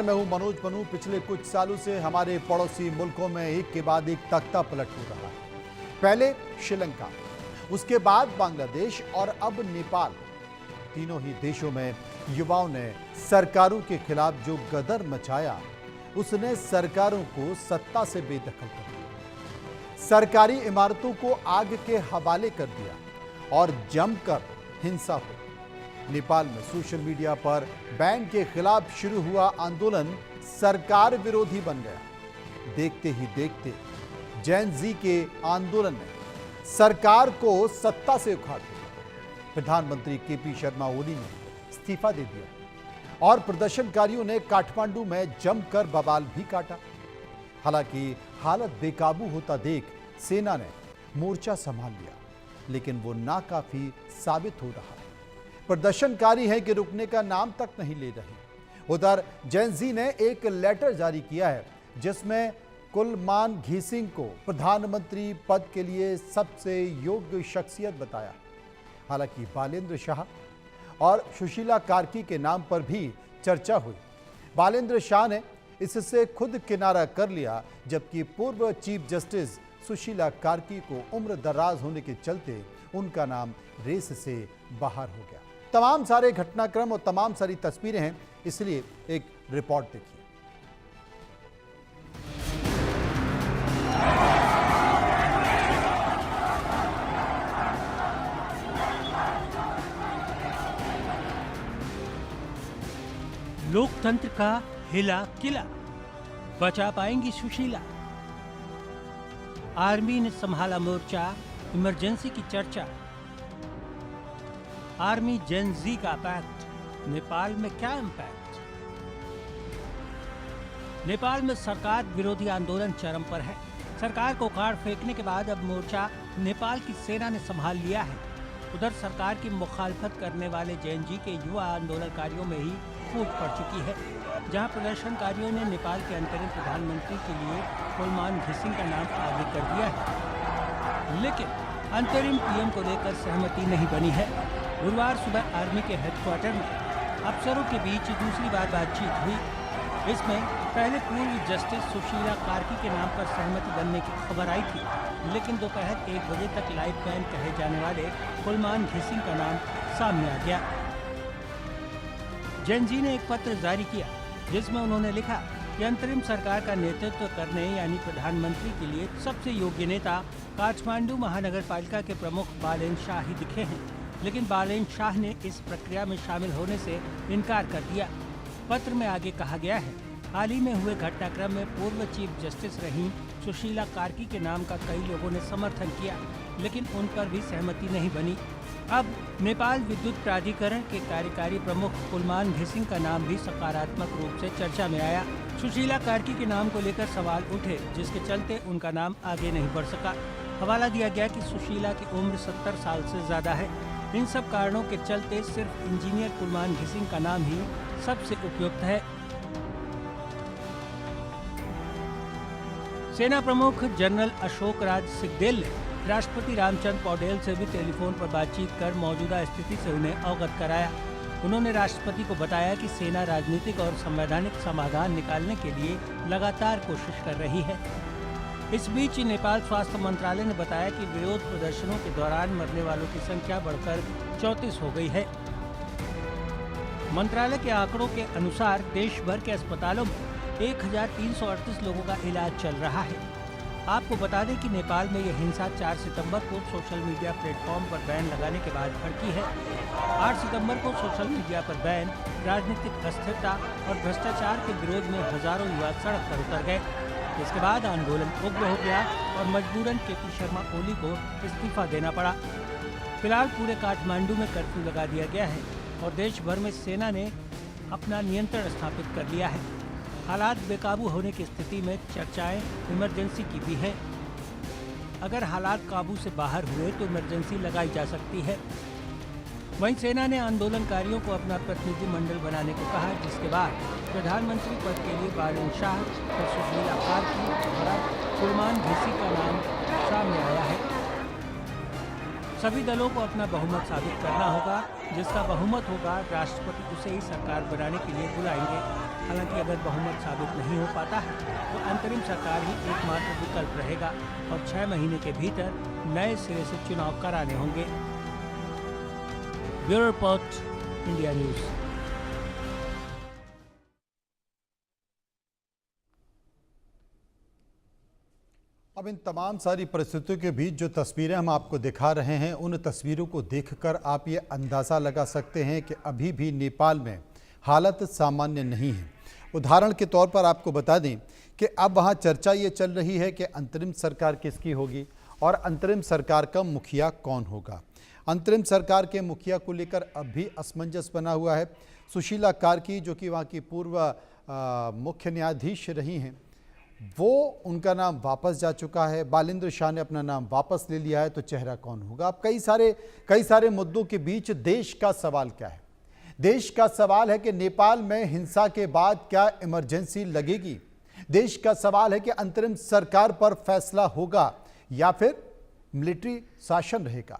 मैं हूं मनोज बनू। पिछले कुछ सालों से हमारे पड़ोसी मुल्कों में एक के बाद एक तख्ता पलट हो रहा है। पहले श्रीलंका, उसके बाद बांग्लादेश और अब नेपाल। तीनों ही देशों में युवाओं ने सरकारों के खिलाफ जो गदर मचाया, उसने सरकारों को सत्ता से बेदखल कर दिया, सरकारी इमारतों को आग के हवाले कर दिया और जमकर हिंसा हुई। नेपाल में सोशल मीडिया पर बैन के खिलाफ शुरू हुआ आंदोलन सरकार विरोधी बन गया। देखते ही देखते जेन जी के आंदोलन ने सरकार को सत्ता से उखाड़ दिया। प्रधानमंत्री केपी शर्मा ओली ने इस्तीफा दे दिया और प्रदर्शनकारियों ने काठमांडू में जमकर बवाल भी काटा। हालांकि हालत बेकाबू होता देख सेना ने मोर्चा संभाल लिया, लेकिन वो नाकाफी साबित हो रहा है। प्रदर्शनकारी हैं कि रुकने का नाम तक नहीं ले रहे। उधर जेन जी ने एक लेटर जारी किया है जिसमें कुलमान घिसिंग को प्रधानमंत्री पद के लिए सबसे योग्य शख्सियत बताया। हालांकि बालेंद्र शाह और सुशीला कार्की के नाम पर भी चर्चा हुई। बालेंद्र शाह ने इससे खुद किनारा कर लिया, जबकि पूर्व चीफ जस्टिस सुशीला कार्की को उम्र दराज होने के चलते उनका नाम रेस से बाहर हो गया। तमाम सारे घटनाक्रम और तमाम सारी तस्वीरें हैं, इसलिए एक रिपोर्ट देखिए। लोकतंत्र का हिला किला, बचा पाएंगी सुशीला। आर्मी ने संभाला मोर्चा, इमरजेंसी की चर्चा। आर्मी जेन जी का पैक्ट, नेपाल में क्या इंपैक्ट? नेपाल में सरकार विरोधी आंदोलन चरम पर है। सरकार को उखाड़ फेंकने के बाद अब मोर्चा नेपाल की सेना ने संभाल लिया है। उधर सरकार की मुखालफत करने वाले जेन जी के युवा आंदोलनकारियों में ही फूट पड़ चुकी है, जहां प्रदर्शनकारियों ने नेपाल के अंतरिम प्रधानमंत्री के लिए कुलमान घिसिंग का नाम आगे कर दिया है, लेकिन अंतरिम पीएम को लेकर सहमति नहीं बनी है। गुरुवार सुबह आर्मी के हेडक्वार्टर में अफसरों के बीच दूसरी बार बातचीत हुई। इसमें पहले पूर्व जस्टिस सुशीला कार्की के नाम पर सहमति बनने की खबर आई थी, लेकिन दोपहर 1 बजे तक लाइफ बैन कहे जाने वाले कुलमान घिसिंग का नाम सामने आ गया। जेन जी ने एक पत्र जारी किया जिसमें उन्होंने लिखा कि अंतरिम सरकार का नेतृत्व करने यानी प्रधानमंत्री के लिए सबसे योग्य नेता काठमांडू महानगर पालिका के प्रमुख बालेंद्र शाह ही दिखे हैं, लेकिन बालेंद्र शाह ने इस प्रक्रिया में शामिल होने से इनकार कर दिया। पत्र में आगे कहा गया है, हाल ही में हुए घटनाक्रम में पूर्व चीफ जस्टिस रही सुशीला कार्की के नाम का कई लोगों ने समर्थन किया, लेकिन उन पर भी सहमति नहीं बनी। अब नेपाल विद्युत प्राधिकरण के कार्यकारी प्रमुख कुलमान घिसिंग का नाम भी सकारात्मक रूप से चर्चा में आया। सुशीला कार्की के नाम को लेकर सवाल उठे, जिसके चलते उनका नाम आगे नहीं बढ़ सका। हवाला दिया गया कि सुशीला की उम्र 70 साल से ज्यादा है। इन सब कारणों के चलते सिर्फ इंजीनियर कुलमान घिसिंग का नाम ही सबसे उपयुक्त है। सेना प्रमुख जनरल अशोक राज सिंहदेल ने राष्ट्रपति रामचंद्र पौडेल से भी टेलीफोन पर बातचीत कर मौजूदा स्थिति से उन्हें अवगत कराया। उन्होंने राष्ट्रपति को बताया कि सेना राजनीतिक और संवैधानिक समाधान निकालने के लिए लगातार कोशिश कर रही है। इस बीच नेपाल स्वास्थ्य मंत्रालय ने बताया कि विरोध प्रदर्शनों के दौरान मरने वालों की संख्या बढ़कर 34 हो गई है। मंत्रालय के आंकड़ों के अनुसार देश भर के अस्पतालों में 1338 लोगों का इलाज चल रहा है। आपको बता दें कि नेपाल में यह हिंसा 4 सितंबर को सोशल मीडिया प्लेटफॉर्म पर बैन लगाने के बाद भड़की है। 8 सितंबर को सोशल मीडिया पर बैन, राजनीतिक अस्थिरता और भ्रष्टाचार के विरोध में हजारों युवा सड़क पर उतर गए। इसके बाद आंदोलन उग्र हो गया और मजबूरन केपी शर्मा ओली को इस्तीफा देना पड़ा। फिलहाल पूरे काठमांडू में कर्फ्यू लगा दिया गया है और देश भर में सेना ने अपना नियंत्रण स्थापित कर लिया है। हालात बेकाबू होने की स्थिति में चर्चाएं इमरजेंसी की भी है। अगर हालात काबू से बाहर हुए तो इमरजेंसी लगाई जा सकती है। वहीं सेना ने आंदोलनकारियों को अपना प्रतिनिधि मंडल बनाने को कहा, जिसके बाद प्रधानमंत्री पद के लिए बालेंद्र शाह और सुशीला कार्की और कुलमान घिसिंग का नाम सामने आया है। सभी दलों को अपना बहुमत साबित करना होगा। जिसका बहुमत होगा, राष्ट्रपति उसे ही सरकार बनाने के लिए बुलाएंगे। हालांकि अगर बहुमत साबित नहीं हो पाता है तो अंतरिम सरकार ही एकमात्र विकल्प रहेगा और 6 महीने के भीतर नए सिरे से चुनाव कराने होंगे। Bureau report, India news. अब इन तमाम सारी परिस्थितियों के बीच जो तस्वीरें हम आपको दिखा रहे हैं, उन तस्वीरों को देखकर आप ये अंदाज़ा लगा सकते हैं कि अभी भी नेपाल में हालत सामान्य नहीं है। उदाहरण के तौर पर आपको बता दें कि अब वहाँ चर्चा ये चल रही है कि अंतरिम सरकार किसकी होगी और अंतरिम सरकार का मुखिया कौन होगा। अंतरिम सरकार के मुखिया को लेकर अब भी असमंजस बना हुआ है। सुशीला कार्की, जो कि वहाँ की पूर्व मुख्य न्यायाधीश रही हैं, वो उनका नाम वापस जा चुका है। बालेंद्र शाह ने अपना नाम वापस ले लिया है। तो चेहरा कौन होगा? अब कई सारे मुद्दों के बीच देश का सवाल क्या है? देश का सवाल है कि नेपाल में हिंसा के बाद क्या इमरजेंसी लगेगी? देश का सवाल है कि अंतरिम सरकार पर फैसला होगा या फिर मिलिट्री शासन रहेगा?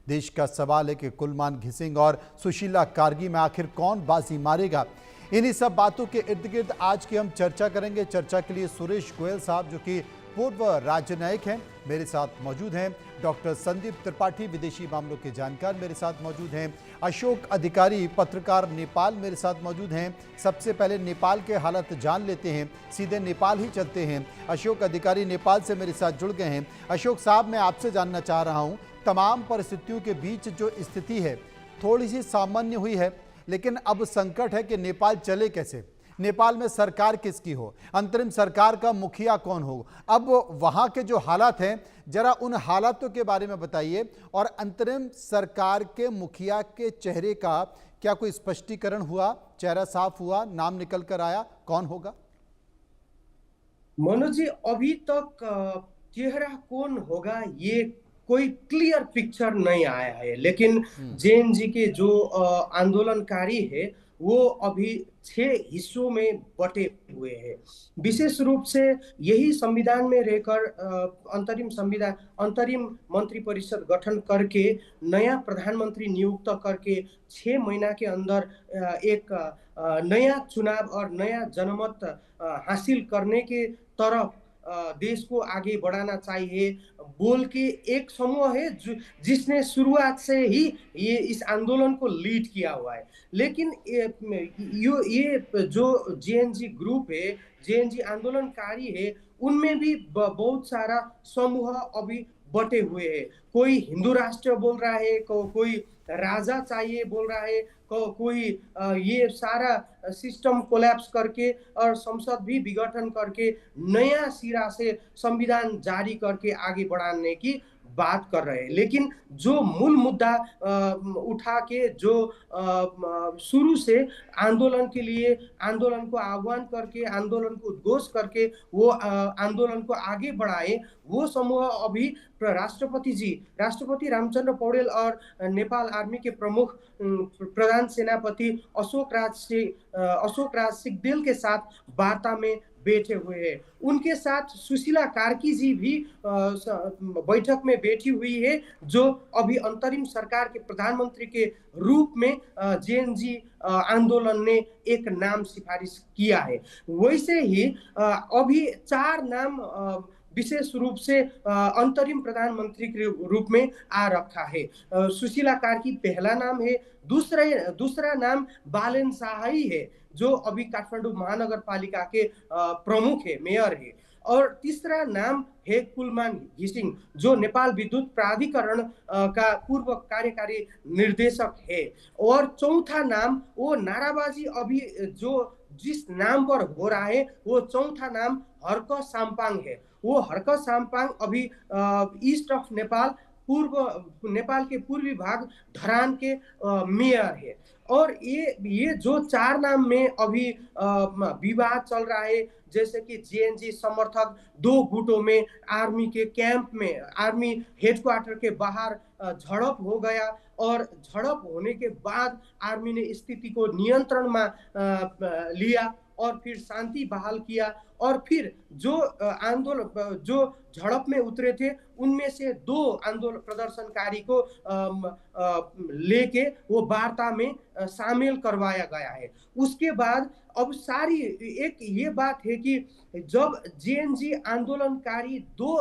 देश का सवाल है कि कुलमान घिसिंग और सुशीला कार्की में आखिर कौन बाजी मारेगा? इन्हीं सब बातों के इर्द गिर्द आज की हम चर्चा करेंगे। चर्चा के लिए सुरेश गोयल साहब, जो कि पूर्व राजनयिक हैं, मेरे साथ मौजूद हैं। डॉक्टर संदीप त्रिपाठी, विदेशी मामलों के जानकार, मेरे साथ मौजूद हैं। अशोक अधिकारी, पत्रकार, नेपाल, मेरे साथ मौजूद हैं। सबसे पहले नेपाल के हालात जान लेते हैं, सीधे नेपाल ही चलते हैं। अशोक अधिकारी नेपाल से मेरे साथ जुड़ गए हैं। अशोक साहब, मैं आपसे जानना चाह रहा हूँ, तमाम परिस्थितियों के बीच जो स्थिति है थोड़ी सी सामान्य हुई है, लेकिन अब संकट है कि नेपाल चले कैसे? नेपाल में सरकार किसकी हो? अंतरिम सरकार का मुखिया कौन हो? अब वहां के जो हालात हैं, जरा उन हालातों के बारे में बताइए। और अंतरिम सरकार के मुखिया के चेहरे का क्या कोई स्पष्टीकरण हुआ? चेहरा साफ हुआ? नाम निकल कर आया? कौन होगा? मनोज जी, अभी तक चेहरा कौन होगा ये कोई क्लियर पिक्चर नहीं आया है। लेकिन जेएनजी के जो आंदोलनकारी है वो अभी 6 हिस्सों में बटे हुए हैं। विशेष रूप से यही संविधान में रहकर अंतरिम मंत्री परिषद गठन करके नया प्रधानमंत्री नियुक्त करके 6 महीना के अंदर एक नया चुनाव और नया जनमत हासिल करने के तरफ देश को आगे बढ़ाना चाहिए बोल के एक समूह है जिसने शुरुआत से ही ये इस आंदोलन को लीड किया हुआ है। लेकिन ये जो जेएनजी ग्रुप है, जेएनजी आंदोलनकारी है, उनमें भी बहुत सारा समूह अभी बटे हुए हैं। कोई हिंदू राष्ट्र बोल रहा है, कोई राजा चाहिए बोल रहा है, कोई ये सारा सिस्टम कोलैप्स करके और संसद भी विघटन करके नया सिरा से संविधान जारी करके आगे बढ़ाने की बात कर रहे हैं। लेकिन जो मूल मुद्दा उठा के जो शुरू से आंदोलन के लिए आंदोलन को आह्वान करके आंदोलन को उद्घोष करके वो आंदोलन को आगे बढ़ाए, वो समूह अभी राष्ट्रपति रामचंद्र पौडेल और नेपाल आर्मी के प्रमुख प्रधान सेनापति अशोक राज सिंहदेल के साथ वार्ता में बैठे हुए हैं। उनके साथ सुशीला कार्की जी भी बैठक में बैठी हुई है, जो अभी अंतरिम सरकार के प्रधानमंत्री के रूप में जेएनजी आंदोलन ने एक नाम सिफारिश किया है। वैसे ही अभी 4 नाम विशेष रूप से अंतरिम प्रधानमंत्री के रूप में आ रखा है। सुशीला कार्की पहला नाम है। दूसरा नाम बालेन शाह ही है, जो अभी काठमाडौँ महानगर पालिका के प्रमुख है, मेयर है। और तीसरा नाम है कुलमान घिसिंग, जो नेपाल विद्युत प्राधिकरण का पूर्व कार्यकारी निर्देशक है। और चौथा नाम वो नाराबाजी अभी जो जिस नाम पर हो रहा है, वो चौथा नाम हर्क साम्पाङ है। वो हर्क साम्पाङ अभी ईस्ट ऑफ नेपाल नेपाल के पूर्वी भाग धरान के मेयर है। और ये जो 4 नाम में अभी विवाद चल रहा है, जैसे कि जेएनजी समर्थक 2 गुटों में आर्मी के कैंप में, आर्मी हेडक्वार्टर के बाहर झड़प हो गया और झड़प होने के बाद आर्मी ने स्थिति को नियंत्रण में लिया और फिर शांति बहाल किया और फिर जो आंदोलन जो झड़प में उतरे थे उनमें से 2 आंदोलन प्रदर्शनकारी को लेके वो वार्ता में शामिल करवाया गया है। उसके बाद अब सारी एक ये बात है कि जब जेएनजी आंदोलनकारी 2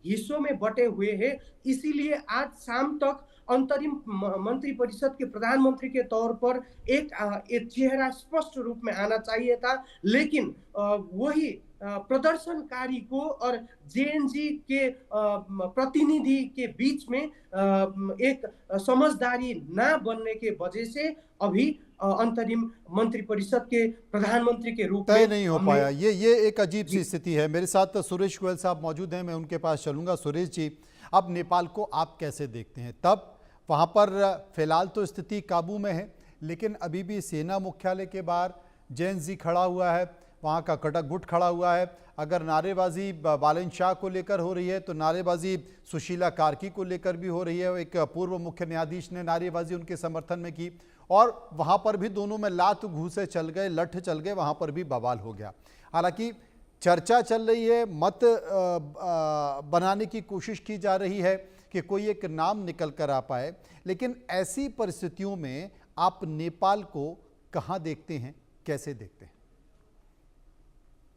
हिस्सों में बटे हुए हैं, इसीलिए आज शाम तक अंतरिम मंत्रिपरिषद के प्रधानमंत्री के तौर पर एक चेहरा स्पष्ट रूप में आना चाहिए था, लेकिन वही प्रदर्शनकारी को और जेएनजी के प्रतिनिधि के बीच में एक समझदारी ना बनने के वजह से अभी अंतरिम मंत्रिपरिषद के प्रधानमंत्री के रूप तय में नहीं हो पाया। ये एक अजीब सी स्थिति है। मेरे साथ सुरेश गोयल साहब मौजूद हैं, मैं उनके पास चलूंगा। सुरेश जी, अब नेपाल को आप कैसे देखते हैं? तब वहाँ पर फिलहाल तो स्थिति काबू में है, लेकिन अभी भी सेना मुख्यालय के बाहर जेएनजी खड़ा हुआ है, वहाँ का कटक गुट खड़ा हुआ है। अगर नारेबाजी बालन शाह को लेकर हो रही है तो नारेबाजी सुशीला कार्की को लेकर भी हो रही है। एक पूर्व मुख्य न्यायाधीश ने नारेबाजी उनके समर्थन में की और वहाँ पर भी दोनों में लात घूसे चल गए, लठ चल गए, वहाँ पर भी बवाल हो गया। हालांकि चर्चा चल रही है, मत बनाने की कोशिश की जा रही है कि कोई एक नाम निकल कर आ पाए, लेकिन ऐसी परिस्थितियों में आप नेपाल को कहाँ देखते हैं, कैसे देखते हैं?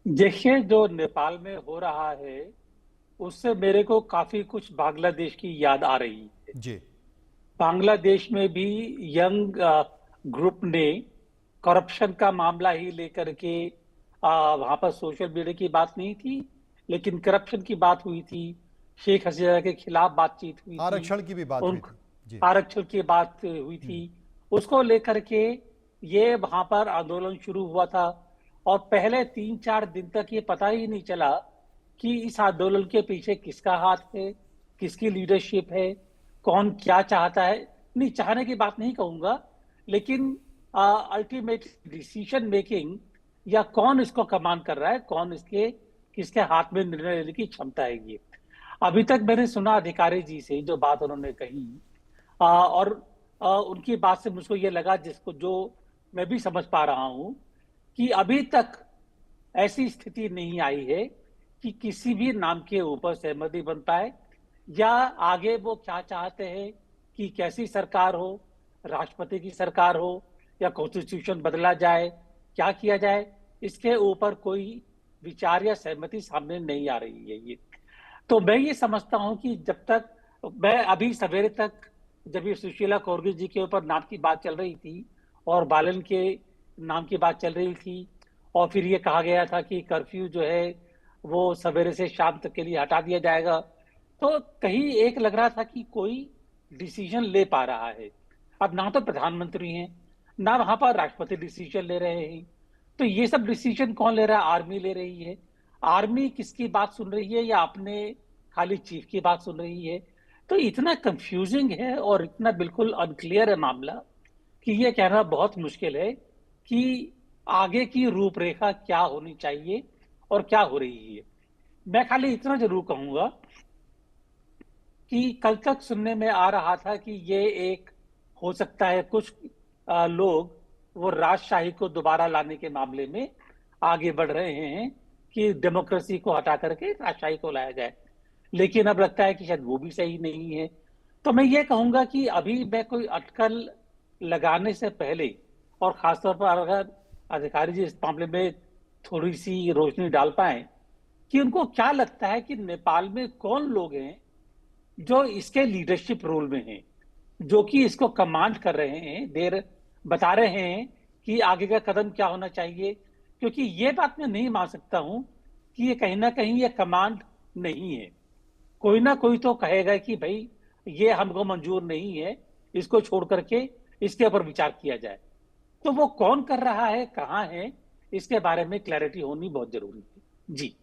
देखिए, जो नेपाल में हो रहा है उससे मेरे को काफी कुछ बांग्लादेश की याद आ रही है जी। बांग्लादेश में भी यंग ग्रुप ने करप्शन का मामला ही लेकर के वहां पर सोशल मीडिया की बात नहीं थी, लेकिन करप्शन की बात हुई थी, शेख हसीना के खिलाफ बातचीत हुई थी, आरक्षण की भी बात हुई थी जी। आरक्षण की बात हुई थी, उसको लेकर के ये वहां पर आंदोलन शुरू हुआ था और पहले 3-4 दिन तक ये पता ही नहीं चला कि इस आंदोलन के पीछे किसका हाथ है, किसकी लीडरशिप है, कौन क्या चाहता है। नहीं, चाहने की बात नहीं कहूंगा, लेकिन अल्टीमेट डिसीजन मेकिंग या कौन इसको कमांड कर रहा है, कौन इसके किसके हाथ में निर्णय लेने की क्षमता है। ये अभी तक मैंने सुना अधिकारी जी से जो बात उन्होंने कही और उनकी बात से मुझको ये लगा, जिसको जो मैं भी समझ पा रहा हूं, कि अभी तक ऐसी स्थिति नहीं आई है कि किसी भी नाम के ऊपर सहमति बन पाए या आगे वो क्या चाहते हैं कि कैसी सरकार हो, राष्ट्रपति की सरकार हो या कॉन्स्टिट्यूशन बदला जाए, क्या किया जाए, इसके ऊपर कोई विचार या सहमति सामने नहीं आ रही है। ये तो मैं ये समझता हूं कि जब तक मैं अभी सवेरे तक जब ये सुशीला कोर्गी जी के ऊपर नाम की बात चल रही थी और बालन के नाम की बात चल रही थी और फिर ये कहा गया था कि कर्फ्यू जो है वो सवेरे से शाम तक के लिए हटा दिया जाएगा, तो कहीं एक लग रहा था कि कोई डिसीजन ले पा रहा है। अब ना तो प्रधानमंत्री हैं, ना वहां पर राष्ट्रपति डिसीजन ले रहे हैं, तो ये सब डिसीजन कौन ले रहा है? आर्मी ले रही है। आर्मी किसकी बात सुन रही है या अपने खाली चीफ की बात सुन रही है? तो इतना कंफ्यूजिंग है और इतना बिल्कुल अनक्लियर है मामला कि ये कहना बहुत मुश्किल है कि आगे की रूपरेखा क्या होनी चाहिए और क्या हो रही है। मैं खाली इतना जरूर कहूंगा कि कल तक सुनने में आ रहा था कि ये एक हो सकता है कुछ लोग वो राजशाही को दोबारा लाने के मामले में आगे बढ़ रहे हैं कि डेमोक्रेसी को हटा करके राजशाही को लाया जाए, लेकिन अब लगता है कि शायद वो भी सही नहीं है। तो मैं ये कहूंगा कि अभी मैं कोई अटकल लगाने से पहले, और खासतौर पर अगर अधिकारी जी इस मामले में थोड़ी सी रोशनी डाल पाए कि उनको क्या लगता है कि नेपाल में कौन लोग हैं जो इसके लीडरशिप रोल में हैं, जो कि इसको कमांड कर रहे हैं, बता रहे हैं कि आगे का कदम क्या होना चाहिए। क्योंकि ये बात मैं नहीं मान सकता हूं कि ये कहीं ना कहीं ये कमांड नहीं है। कोई ना कोई तो कहेगा कि भाई ये हमको मंजूर नहीं है, इसको छोड़ करके इसके ऊपर विचार किया जाए। तो वो कौन कर रहा है, कहाँ है, इसके बारे में क्लैरिटी होनी बहुत जरूरी है। जी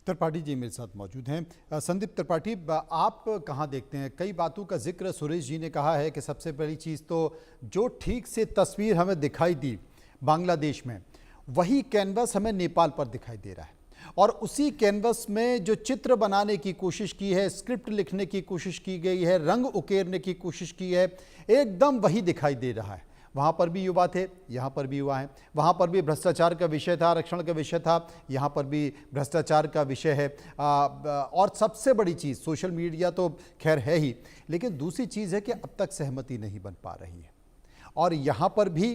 त्रिपाठी जी मेरे साथ मौजूद हैं। संदीप त्रिपाठी, आप कहाँ देखते हैं? कई बातों का जिक्र सुरेश जी ने कहा है कि सबसे बड़ी चीज़ तो जो ठीक से तस्वीर हमें दिखाई दी बांग्लादेश में, वही कैनवस हमें नेपाल पर दिखाई दे रहा है और उसी कैनवस में जो चित्र बनाने की कोशिश की है, स्क्रिप्ट लिखने की कोशिश की गई है, रंग उकेरने की कोशिश की है, एकदम वही दिखाई दे रहा है। वहाँ पर भी युवा थे, यहाँ पर भी युवा हैं। वहाँ पर भी भ्रष्टाचार का विषय था, आरक्षण का विषय था, यहाँ पर भी भ्रष्टाचार का विषय है। और सबसे बड़ी चीज़, सोशल मीडिया तो खैर है ही, लेकिन दूसरी चीज़ है कि अब तक सहमति नहीं बन पा रही है। और यहाँ पर भी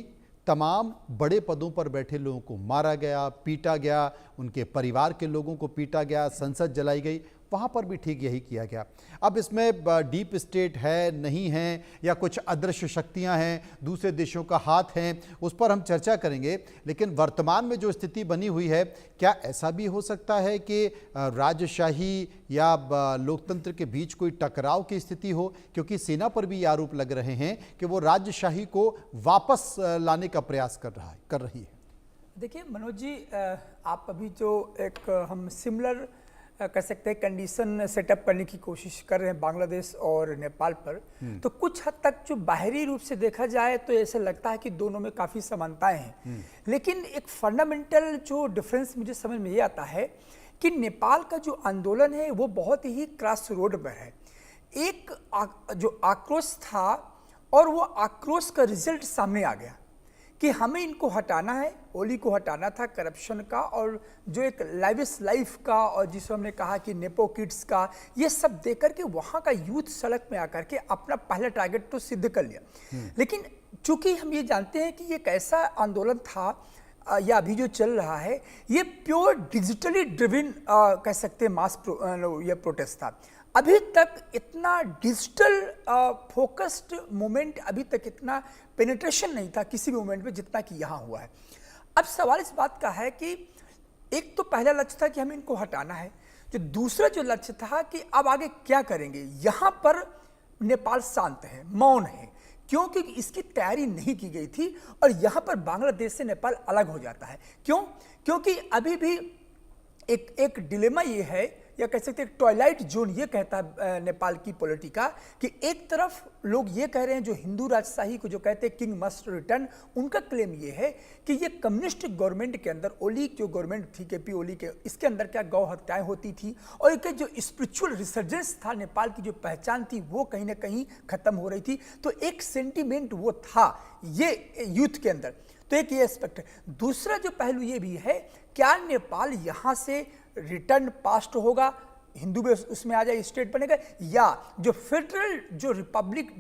तमाम बड़े पदों पर बैठे लोगों को मारा गया, पीटा गया, उनके परिवार के लोगों को पीटा गया, संसद जलाई गई। वहाँ पर भी ठीक यही किया गया। अब इसमें डीप स्टेट है, नहीं है, या कुछ अदृश्य शक्तियाँ हैं, दूसरे देशों का हाथ है, उस पर हम चर्चा करेंगे। लेकिन वर्तमान में जो स्थिति बनी हुई है, क्या ऐसा भी हो सकता है कि राजशाही या लोकतंत्र के बीच कोई टकराव की स्थिति हो? क्योंकि सेना पर भी ये आरोप लग रहे हैं कि वो राजशाही को वापस लाने का प्रयास कर रही है। देखिए मनोज जी, आप अभी जो एक हम सिमिलर कह सकते हैं कंडीशन सेटअप करने की कोशिश कर रहे हैं बांग्लादेश और नेपाल पर, तो कुछ हद तक जो बाहरी रूप से देखा जाए तो ऐसा लगता है कि दोनों में काफ़ी समानताएं हैं। लेकिन एक फंडामेंटल जो डिफरेंस मुझे समझ में ये आता है कि नेपाल का जो आंदोलन है वो बहुत ही क्रॉस रोड पर है। एक जो आक्रोश था और वो आक्रोश का रिजल्ट सामने आ गया कि हमें इनको हटाना है, ओली को हटाना था करप्शन का, और जो एक लाइविस लाइफ का, और जिसको हमने कहा कि नेपो किड्स का, ये सब देकर के वहाँ का यूथ सड़क में आकर के अपना पहला टारगेट तो सिद्ध कर लिया। लेकिन चूंकि हम ये जानते हैं कि ये कैसा आंदोलन था या अभी जो चल रहा है, ये प्योर डिजिटली ड्रिवन कह सकते हैं मास ये प्रोटेस्ट था। अभी तक इतना डिजिटल फोकस्ड मूवमेंट, अभी तक इतना पेनिट्रेशन नहीं था किसी भी मूवमेंट में जितना कि यहाँ हुआ है। अब सवाल इस बात का है कि एक तो पहला लक्ष्य था कि हमें इनको हटाना है, जो दूसरा जो लक्ष्य था कि अब आगे क्या करेंगे। यहाँ पर नेपाल शांत है, मौन है, क्योंकि इसकी तैयारी नहीं की गई थी। और यहाँ पर बांग्लादेश से नेपाल अलग हो जाता है। क्यों? क्योंकि अभी भी एक डिलेमा ये है, या कह सकते हैं ट्वाइलाइट जोन ये कहता है नेपाल की पॉलिटिका, कि एक तरफ लोग ये कह रहे हैं, जो हिंदू राजशाही को जो कहते हैं किंग मस्ट रिटर्न, उनका क्लेम ये है कि ये कम्युनिस्ट गवर्नमेंट के अंदर, ओली जो गवर्नमेंट थी केपी ओली के, इसके अंदर क्या गौ हत्याएं होती थी, और एक जो स्पिरिचुअल रिसर्जेंस था, नेपाल की जो पहचान थी वो कहीं ना कहीं खत्म हो रही थी। तो एक सेंटिमेंट वो था ये यूथ के अंदर। तो एक ये एस्पेक्ट है। दूसरा जो पहलू ये भी है, क्या नेपाल यहाँ से रिटर्न पास्ट होगा, हिंदू भी उसमें आ जाए, स्टेट बनेगा, या जो फेडरल जो रिपब्लिक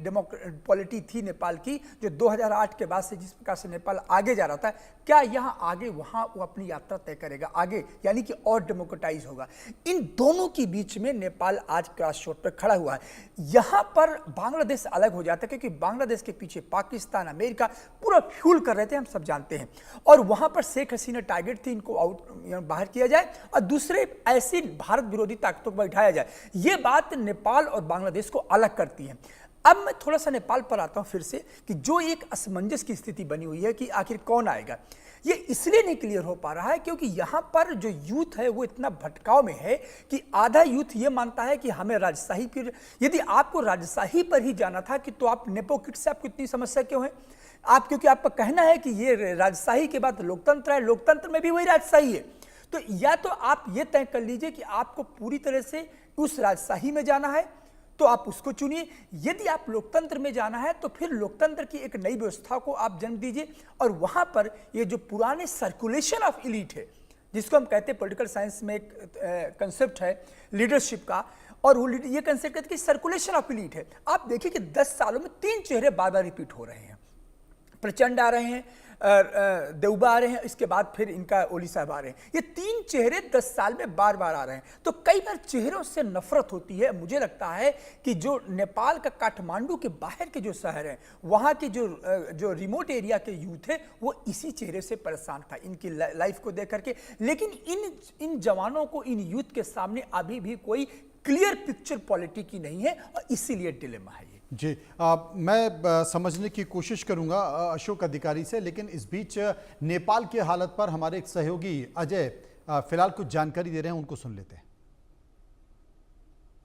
पॉलिटी थी नेपाल की, जो 2008 के बाद से जिस प्रकार से नेपाल आगे जा रहा था, क्या यहाँ आगे वहाँ वो अपनी यात्रा तय करेगा आगे, यानी कि और डेमोक्रेटाइज होगा। इन दोनों के बीच में नेपाल आज क्रॉस रोड पर खड़ा हुआ है। यहाँ पर बांग्लादेश अलग हो जाता है, क्योंकि बांग्लादेश के पीछे पाकिस्तान, अमेरिका पूरा फ्यूल कर रहे थे, हम सब जानते हैं। और वहाँ पर शेख हसीना टारगेट थी, इनको बाहर किया जाए, और दूसरे ऐसी भारत विरोधी ताकतों को बैठाया जाए। ये बात नेपाल और बांग्लादेश को अलग करती है। अब मैं थोड़ा सा नेपाल पर आता हूं फिर से, कि जो एक असमंजस की स्थिति बनी हुई है कि आखिर कौन आएगा, ये इसलिए नहीं क्लियर हो पा रहा है क्योंकि यहां पर जो यूथ है वो इतना भटकाव में है कि आधा यूथ ये मानता है कि हमें राजशाही पर, यदि आपको राजशाही पर ही जाना था कि तो आप नेपो किड से आपको इतनी समस्या क्यों है? आप, क्योंकि आपका कहना है कि ये राजशाही के बाद लोकतंत्र है, लोकतंत्र में भी वही राजशाही है। तो या तो आप ये तय कर लीजिए कि आपको पूरी तरह से उस राजशाही में जाना है, तो आप उसको चुनिए। यदि आप लोकतंत्र में जाना है तो फिर लोकतंत्र की एक नई व्यवस्था को आप जन्म दीजिए। और वहां पर ये जो पुराने सर्कुलेशन ऑफ इलीट है, जिसको हम कहते हैं पॉलिटिकल साइंस में एक कंसेप्ट है लीडरशिप का, और वो ये कंसेप्ट कहते हैं कि सर्कुलेशन ऑफ इलीट है। आप देखिए कि 10 सालों में 3 चेहरे बार बार रिपीट हो रहे हैं। प्रचंड आ रहे हैं, देउबा आ रहे हैं, इसके बाद फिर इनका ओली साहब आ रहे हैं। ये 3 चेहरे 10 साल में बार बार आ रहे हैं। तो कई बार चेहरों से नफरत होती है। मुझे लगता है कि जो नेपाल का काठमांडू के बाहर के जो शहर हैं, वहाँ के जो रिमोट एरिया के यूथ है, वो इसी चेहरे से परेशान था, इनकी लाइफ को देख करके। लेकिन इन जवानों को, इन यूथ के सामने अभी भी कोई क्लियर पिक्चर पॉलिटी की नहीं है, और इसीलिए डिलेमा है। जी, मैं समझने की कोशिश करूंगा अशोक अधिकारी से, लेकिन इस बीच नेपाल की हालत पर हमारे एक सहयोगी अजय फिलहाल कुछ जानकारी दे रहे हैं, उनको सुन लेते हैं।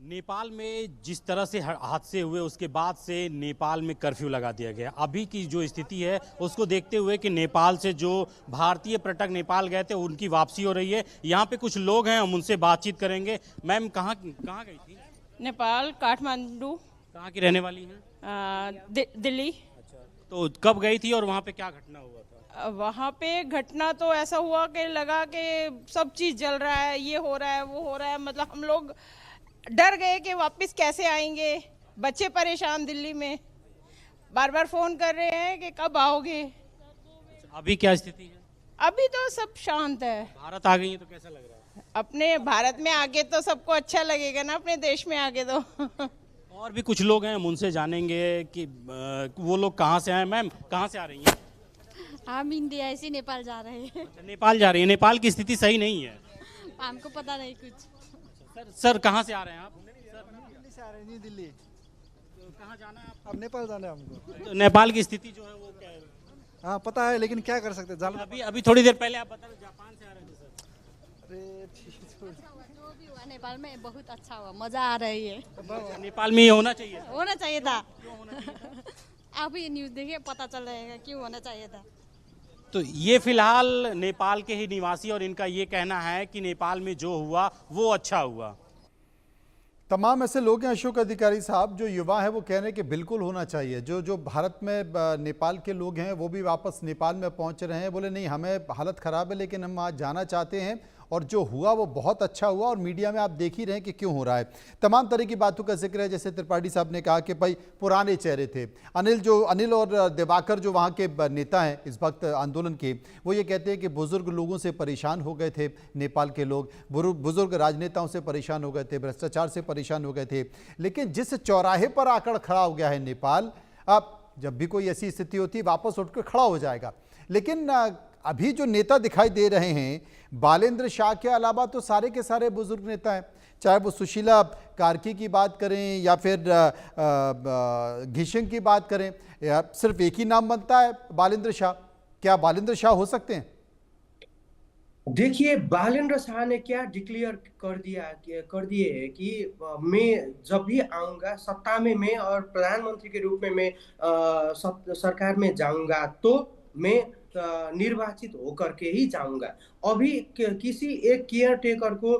नेपाल में जिस तरह से हादसे हुए उसके बाद से नेपाल में कर्फ्यू लगा दिया गया। अभी की जो स्थिति है उसको देखते हुए कि नेपाल से जो भारतीय पर्यटक नेपाल गए थे उनकी वापसी हो रही है। यहाँ पे कुछ लोग हैं, हम उनसे बातचीत करेंगे। मैम, कहाँ गई थी? नेपाल, काठमांडू। कहाँ की रहने वाली हैं? दिल्ली। अच्छा, तो कब गई थी और वहाँ पे क्या घटना हुआ था? वहाँ पे घटना तो ऐसा हुआ कि लगा कि सब चीज़ जल रहा है, ये हो रहा है, वो हो रहा है, मतलब हम लोग डर गए कि वापस कैसे आएंगे। बच्चे परेशान, दिल्ली में बार बार फ़ोन कर रहे हैं कि कब आओगे। अभी क्या स्थिति है? अभी तो सब शांत है। भारत आ गई है तो कैसा लग रहा है? अपने भारत में आगे तो सबको अच्छा लगेगा ना, अपने देश में आगे तो। और भी कुछ लोग हैं, हम उनसे जानेंगे कि वो लोग कहाँ से आए। मैम, कहाँ से आ रही हैं? हम इंडिया से नेपाल जा रहे हैं। अच्छा, नेपाल जा रही है। नेपाल की स्थिति सही नहीं है। हमको पता नहीं कुछ। सर कहाँ से आ रहे हैं आप? दिल्ली से आ रहे हैं। दिल्ली। तो कहाँ जाना है आपको? अब नेपाल जाना है हमको। तो नेपाल की स्थिति जो है वो क्या है? हाँ पता है, लेकिन क्या कर सकते हैं, जाना। अभी थोड़ी देर पहले आप बता रहे जापान से आ रहे थे सर। अरे ठीक है। जो भी हुआ नेपाल में बहुत अच्छा हुआ, मजा आ रही है। नेपाल में ये होना चाहिए। होना चाहिए था। आप ये न्यूज़ देखिए, पता चल जाएगा क्यों होना चाहिए था। तो ये फिलहाल नेपाल के ही निवासी और इनका ये कहना है कि नेपाल में जो हुआ वो अच्छा हुआ। तमाम ऐसे लोग हैं अशोक अधिकारी साहब, जो युवा है वो कह रहे हैं कि बिल्कुल होना चाहिए। जो जो भारत में नेपाल के लोग हैं वो भी वापस नेपाल में पहुंच रहे हैं, बोले नहीं हमें हालत ख़राब है लेकिन हम आज जाना चाहते हैं और जो हुआ वो बहुत अच्छा हुआ। और मीडिया में आप देख ही रहे हैं कि क्यों हो रहा है। तमाम तरह की बातों का जिक्र है, जैसे त्रिपाठी साहब ने कहा कि भाई पुराने चेहरे थे। अनिल और दिवाकर जो वहाँ के नेता हैं इस वक्त आंदोलन के, वो ये कहते हैं कि बुजुर्ग लोगों से परेशान हो गए थे नेपाल के लोग, बुजुर्ग राजनेताओं से परेशान हो गए थे, भ्रष्टाचार से परेशान हो गए थे। लेकिन जिस चौराहे पर आकर खड़ा हो गया है नेपाल, अब जब भी कोई ऐसी स्थिति होती है वापस उठकर खड़ा हो जाएगा। लेकिन अभी जो नेता दिखाई दे रहे हैं, बालेंद्र शाह के अलावा तो सारे के सारे बुजुर्ग नेता हैं, चाहे वो सुशीला कार्की की बात करें या फिर घिशिंग की बात करें, या सिर्फ एक ही नाम बनता है बालेंद्र शाह। क्या बालेंद्र शाह हो सकते हैं? देखिए, बालेंद्र शाह ने क्या डिक्लेयर कर दिए है कि मैं जब भी आऊंगा सत्ता में, मैं और प्रधानमंत्री के रूप में मैं सरकार में जाऊंगा तो मैं निर्वाचित होकर के ही जाऊंगा। अभी किसी एक केयर टेकर को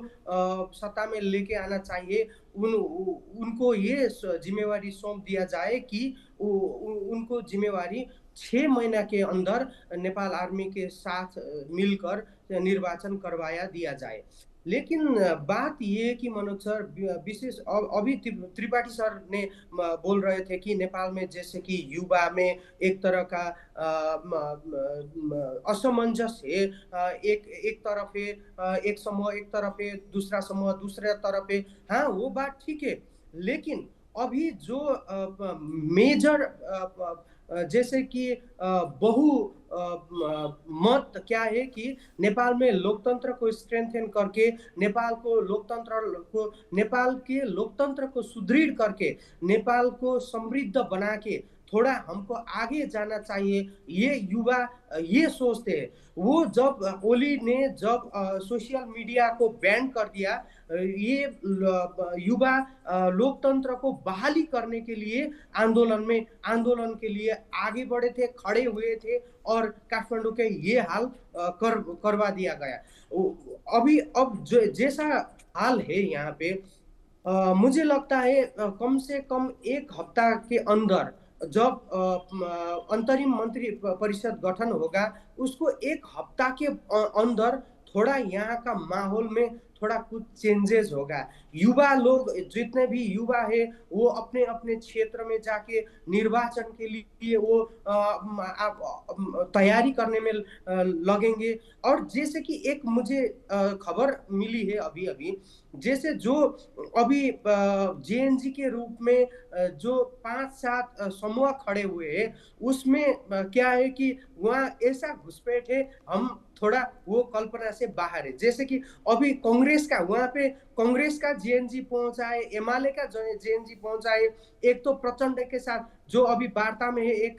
सत्ता में लेके आना चाहिए। उनको ये जिम्मेवारी सौंप दिया जाए कि उनको जिम्मेवारी 6 महीना के अंदर नेपाल आर्मी के साथ मिलकर निर्वाचन करवाया दिया जाए। लेकिन बात ये कि मनोज सर, विशेष अभी त्रिपाठी सर ने बोल रहे थे कि नेपाल में जैसे कि युवा में एक तरह का असमंजस है। एक तरफ है एक समूह, एक तरफ है दूसरा समूह, दूसरे तरफ है। हाँ, वो बात ठीक है, लेकिन अभी जो मेजर जैसे कि बहु मत क्या है कि नेपाल में लोकतंत्र को स्ट्रेंथन करके, नेपाल के लोकतंत्र को सुदृढ़ करके, नेपाल को समृद्ध बना के थोड़ा हमको आगे जाना चाहिए। ये युवा ये सोचते हैं। वो जब ओली ने जब सोशल मीडिया को बैन कर दिया, ये युवा लोकतंत्र को बहाली करने के लिए आंदोलन के लिए आगे बढ़े थे, खड़े हुए थे और काठमांडू के ये हाल करवा दिया गया। अब जैसा हाल है यहाँ पे, मुझे लगता है कम से कम एक हफ्ता के अंदर जब अंतरिम मंत्री परिषद गठन होगा, उसको एक हफ्ता के अंदर थोड़ा यहाँ का माहौल में थोड़ा कुछ चेंजेस होगा। युवा लोग, जितने भी युवा है, वो अपने अपने क्षेत्र में जाके निर्वाचन के लिए वो तैयारी करने में लगेंगे। और जैसे कि एक मुझे खबर मिली है अभी जैसे जो अभी जेएनजी के रूप में जो 5-7 समूह खड़े हुए हैं, उसमें क्या है कि वहाँ ऐसा घुसपैठ है, हम थोड़ा वो कल्पना से बाहर है। जैसे कि अभी कांग्रेस का, वहाँ पे कांग्रेस का जेएनजी पहुंचा है, एमआलए का जेएनजी पहुंचा है। एक तो प्रचंड के साथ जो अभी वार्ता में है, एक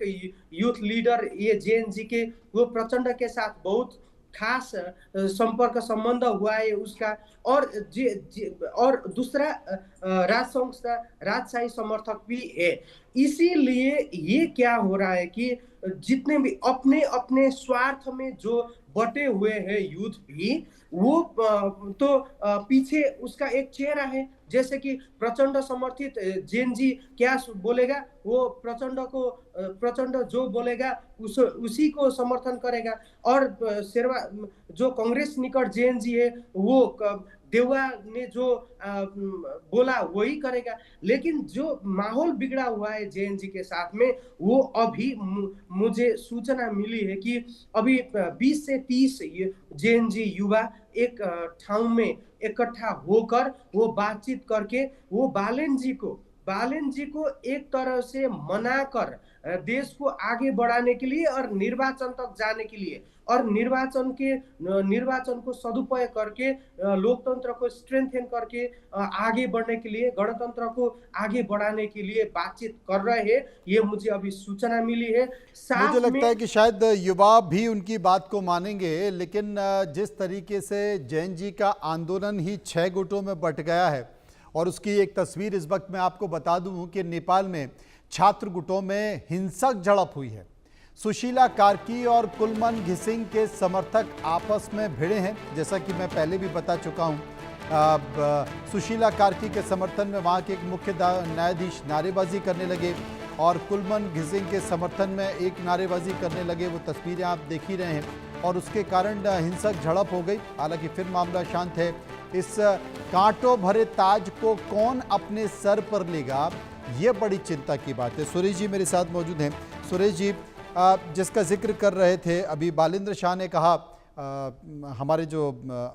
यूथ लीडर ये जेएनजी के, वो प्रचंड के साथ बहुत खास संपर्क संबंध हुआ है उसका। और दूसरा राजशाही समर्थक भी है। इसीलिए ये क्या हो रहा है कि जितने भी अपने अपने स्वार्थ में जो बटे हुए हैं यूथ भी, वो तो पीछे उसका एक चेहरा है जैसे कि प्रचंड समर्थित जेएनजी क्या बोलेगा, वो प्रचंड जो बोलेगा उसी को समर्थन करेगा। और शेरवा जो कांग्रेस निकट जेएनजी है वो देवा ने जो बोला वही करेगा। लेकिन जो माहौल बिगड़ा हुआ है जेएनजी के साथ में, वो अभी मुझे सूचना मिली है कि अभी 20 से 30 जेएनजी युवा एक ठाउँ में इकट्ठा होकर वो बातचीत करके वो बालेन जी को एक तरह से मनाकर देश को आगे बढ़ाने के लिए और निर्वाचन तक जाने के लिए और निर्वाचन को सदुपयोग करके लोकतंत्र को स्ट्रेंथन करके आगे बढ़ने के लिए, गणतंत्र को आगे बढ़ाने के लिए बातचीत कर रहे हैं। ये मुझे अभी सूचना मिली है। मुझे लगता है कि शायद युवा भी उनकी बात को मानेंगे, लेकिन जिस तरीके से जैन जी का आंदोलन ही 6 गुटों में बंट गया है और उसकी एक तस्वीर इस वक्त मैं आपको बता दूं कि नेपाल में छात्र गुटों में हिंसक झड़प हुई है। सुशीला कार्की और कुलमन घिसिंग के समर्थक आपस में भिड़े हैं, जैसा कि मैं पहले भी बता चुका हूं। सुशीला कार्की के समर्थन में वहां के एक मुख्य न्यायाधीश नारेबाजी करने लगे और कुलमन घिसिंग के समर्थन में एक नारेबाजी करने लगे। वो तस्वीरें आप देख ही रहे हैं और उसके कारण हिंसक झड़प हो गई। हालांकि फिर मामला शांत है। इस कांटों भरे ताज को कौन अपने सर पर लेगा, ये बड़ी चिंता की बात है। सुरेश जी मेरे साथ मौजूद हैं। सुरेश जी, जिसका जिक्र कर रहे थे अभी बालेंद्र शाह ने कहा, हमारे जो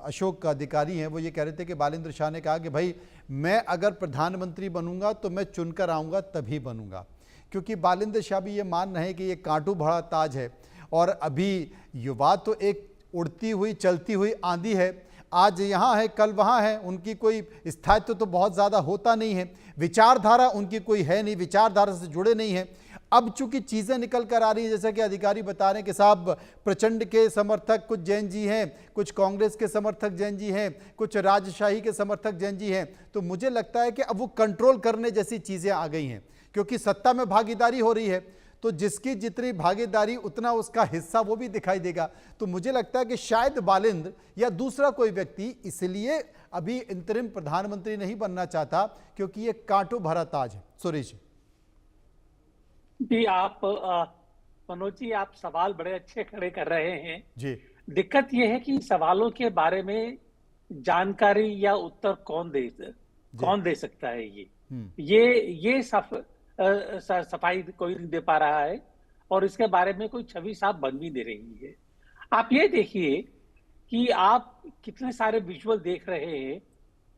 अशोक अधिकारी हैं वो ये कह रहे थे कि बालेंद्र शाह ने कहा कि भाई मैं अगर प्रधानमंत्री बनूंगा तो मैं चुनकर आऊँगा तभी बनूंगा, क्योंकि बालेंद्र शाह भी ये मान रहे हैं कि ये कांटू भरा ताज है और अभी युवा तो एक उड़ती हुई चलती हुई आंधी है, आज यहाँ है कल वहाँ है, उनकी कोई स्थायित्व तो बहुत ज़्यादा होता नहीं है, विचारधारा उनकी कोई है नहीं, विचारधारा से जुड़े नहीं हैं। अब चूंकि चीज़ें निकल कर आ रही हैं, जैसा कि अधिकारी बता रहे हैं कि साहब प्रचंड के समर्थक कुछ जैन जी हैं, कुछ कांग्रेस के समर्थक जैन जी हैं, कुछ राजशाही के समर्थक जैन जी हैं, तो मुझे लगता है कि अब वो कंट्रोल करने जैसी चीज़ें आ गई हैं, क्योंकि सत्ता में भागीदारी हो रही है तो जिसकी जितनी भागीदारी उतना उसका हिस्सा वो भी दिखाई देगा। तो मुझे लगता है कि शायद बालेंद्र या दूसरा कोई व्यक्ति इसलिए अभी इंतरिम प्रधानमंत्री नहीं बनना चाहता क्योंकि ये कांटों भरा ताज है। सुरेश जी, आप मनोज जी, आप सवाल बड़े अच्छे खड़े कर रहे हैं जी। दिक्कत यह है कि सवालों के बारे में जानकारी या उत्तर कौन दे सकता है। ये सफाई कोई नहीं दे पा रहा है और इसके बारे में कोई छवि साफ बन भी नहीं रही है। आप ये देखिए कि आप कितने सारे विजुअल देख रहे हैं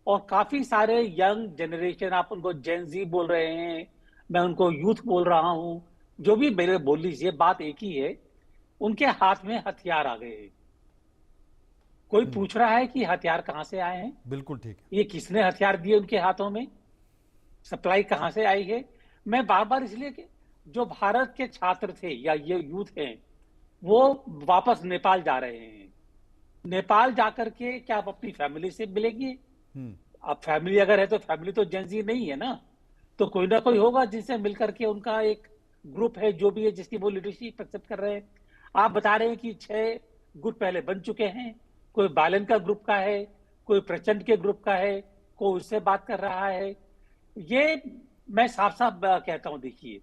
और काफी सारे यंग जनरेशन, आप उनको जेन जी बोल रहे हैं, मैं उनको यूथ बोल रहा हूं, जो भी मेरे बोल लीजिए, बात एक ही है, उनके हाथ में हथियार आ गए हैं। कोई पूछ रहा है कि हथियार कहां से आए हैं? बिल्कुल ठीक है। ये किसने हथियार दिए उनके हाथों में? सप्लाई कहां से आई है? मैं बार बार इसलिए कि जो भारत के छात्र थे या ये यूथ हैं, वो वापस नेपाल जा रहे हैं। नेपाल जाकर के क्या आप अपनी फैमिली से मिलेंगे? अब फैमिली अगर है तो फैमिली तो जेनजी नहीं है ना, तो कोई ना कोई होगा जिनसे मिलकर के उनका एक ग्रुप है जो भी है जिसकी वो लीडरशिप एक्सेप्ट कर रहे हैं। आप बता रहे हैं कि 6 गुट पहले बन चुके हैं, कोई बालन का ग्रुप का है, कोई प्रचंड के ग्रुप का है, कोई उससे बात कर रहा है। ये मैं साफ साफ कहता हूं, देखिए,